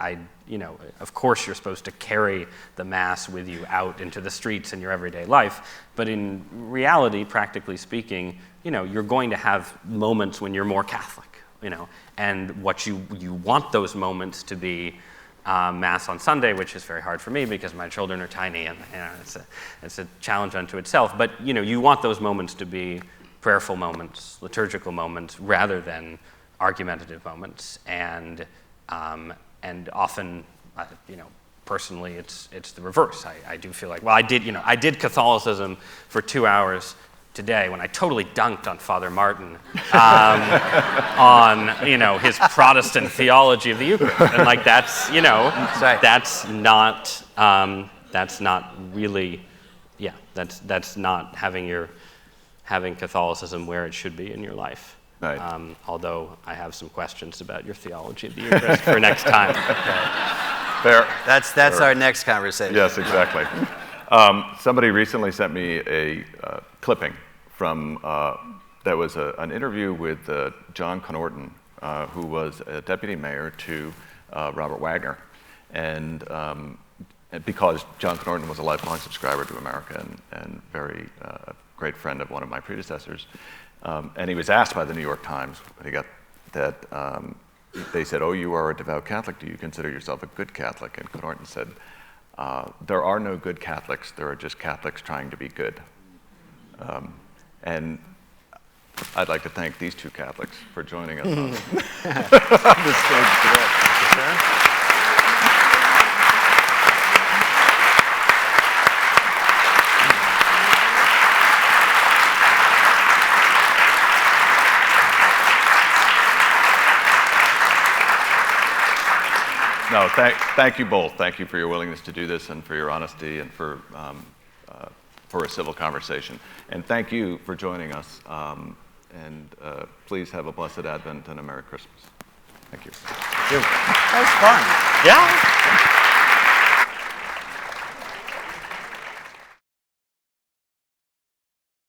S1: of course you're supposed to carry the Mass with you out into the streets in your everyday life, but in reality, practically speaking, you're going to have moments when you're more Catholic, and what you want those moments to be Mass on Sunday, which is very hard for me because my children are tiny and it's a challenge unto itself. But you want those moments to be prayerful moments, liturgical moments, rather than argumentative moments. And often, personally, it's the reverse. I do feel like, I did Catholicism for 2 hours today when I totally dunked on Father Martin on his Protestant theology of the Eucharist, and that's not really, that's not having Catholicism where it should be in your life.
S3: Right.
S1: Although I have some questions about your theology of the Eucharist for next time.
S3: Fair.
S4: That's
S3: Fair.
S4: our next conversation.
S3: Yes, exactly. Somebody recently sent me a clipping from that was an interview with John Connorton, who was a deputy mayor to Robert Wagner, and because John Connorton was a lifelong subscriber to America and very great friend of one of my predecessors, and he was asked by the New York Times when he got that. They said, "Oh, you are a devout Catholic. Do you consider yourself a good Catholic?" And Connorton said, "There are no good Catholics. There are just Catholics trying to be good." And I'd like to thank these two Catholics for joining us on this stage today. Thank you, sir. No, thank you both. Thank you for your willingness to do this and for your honesty and for a civil conversation. And thank you for joining us. And please have a blessed Advent and a Merry Christmas. Thank you.
S4: That was fun.
S1: Yeah.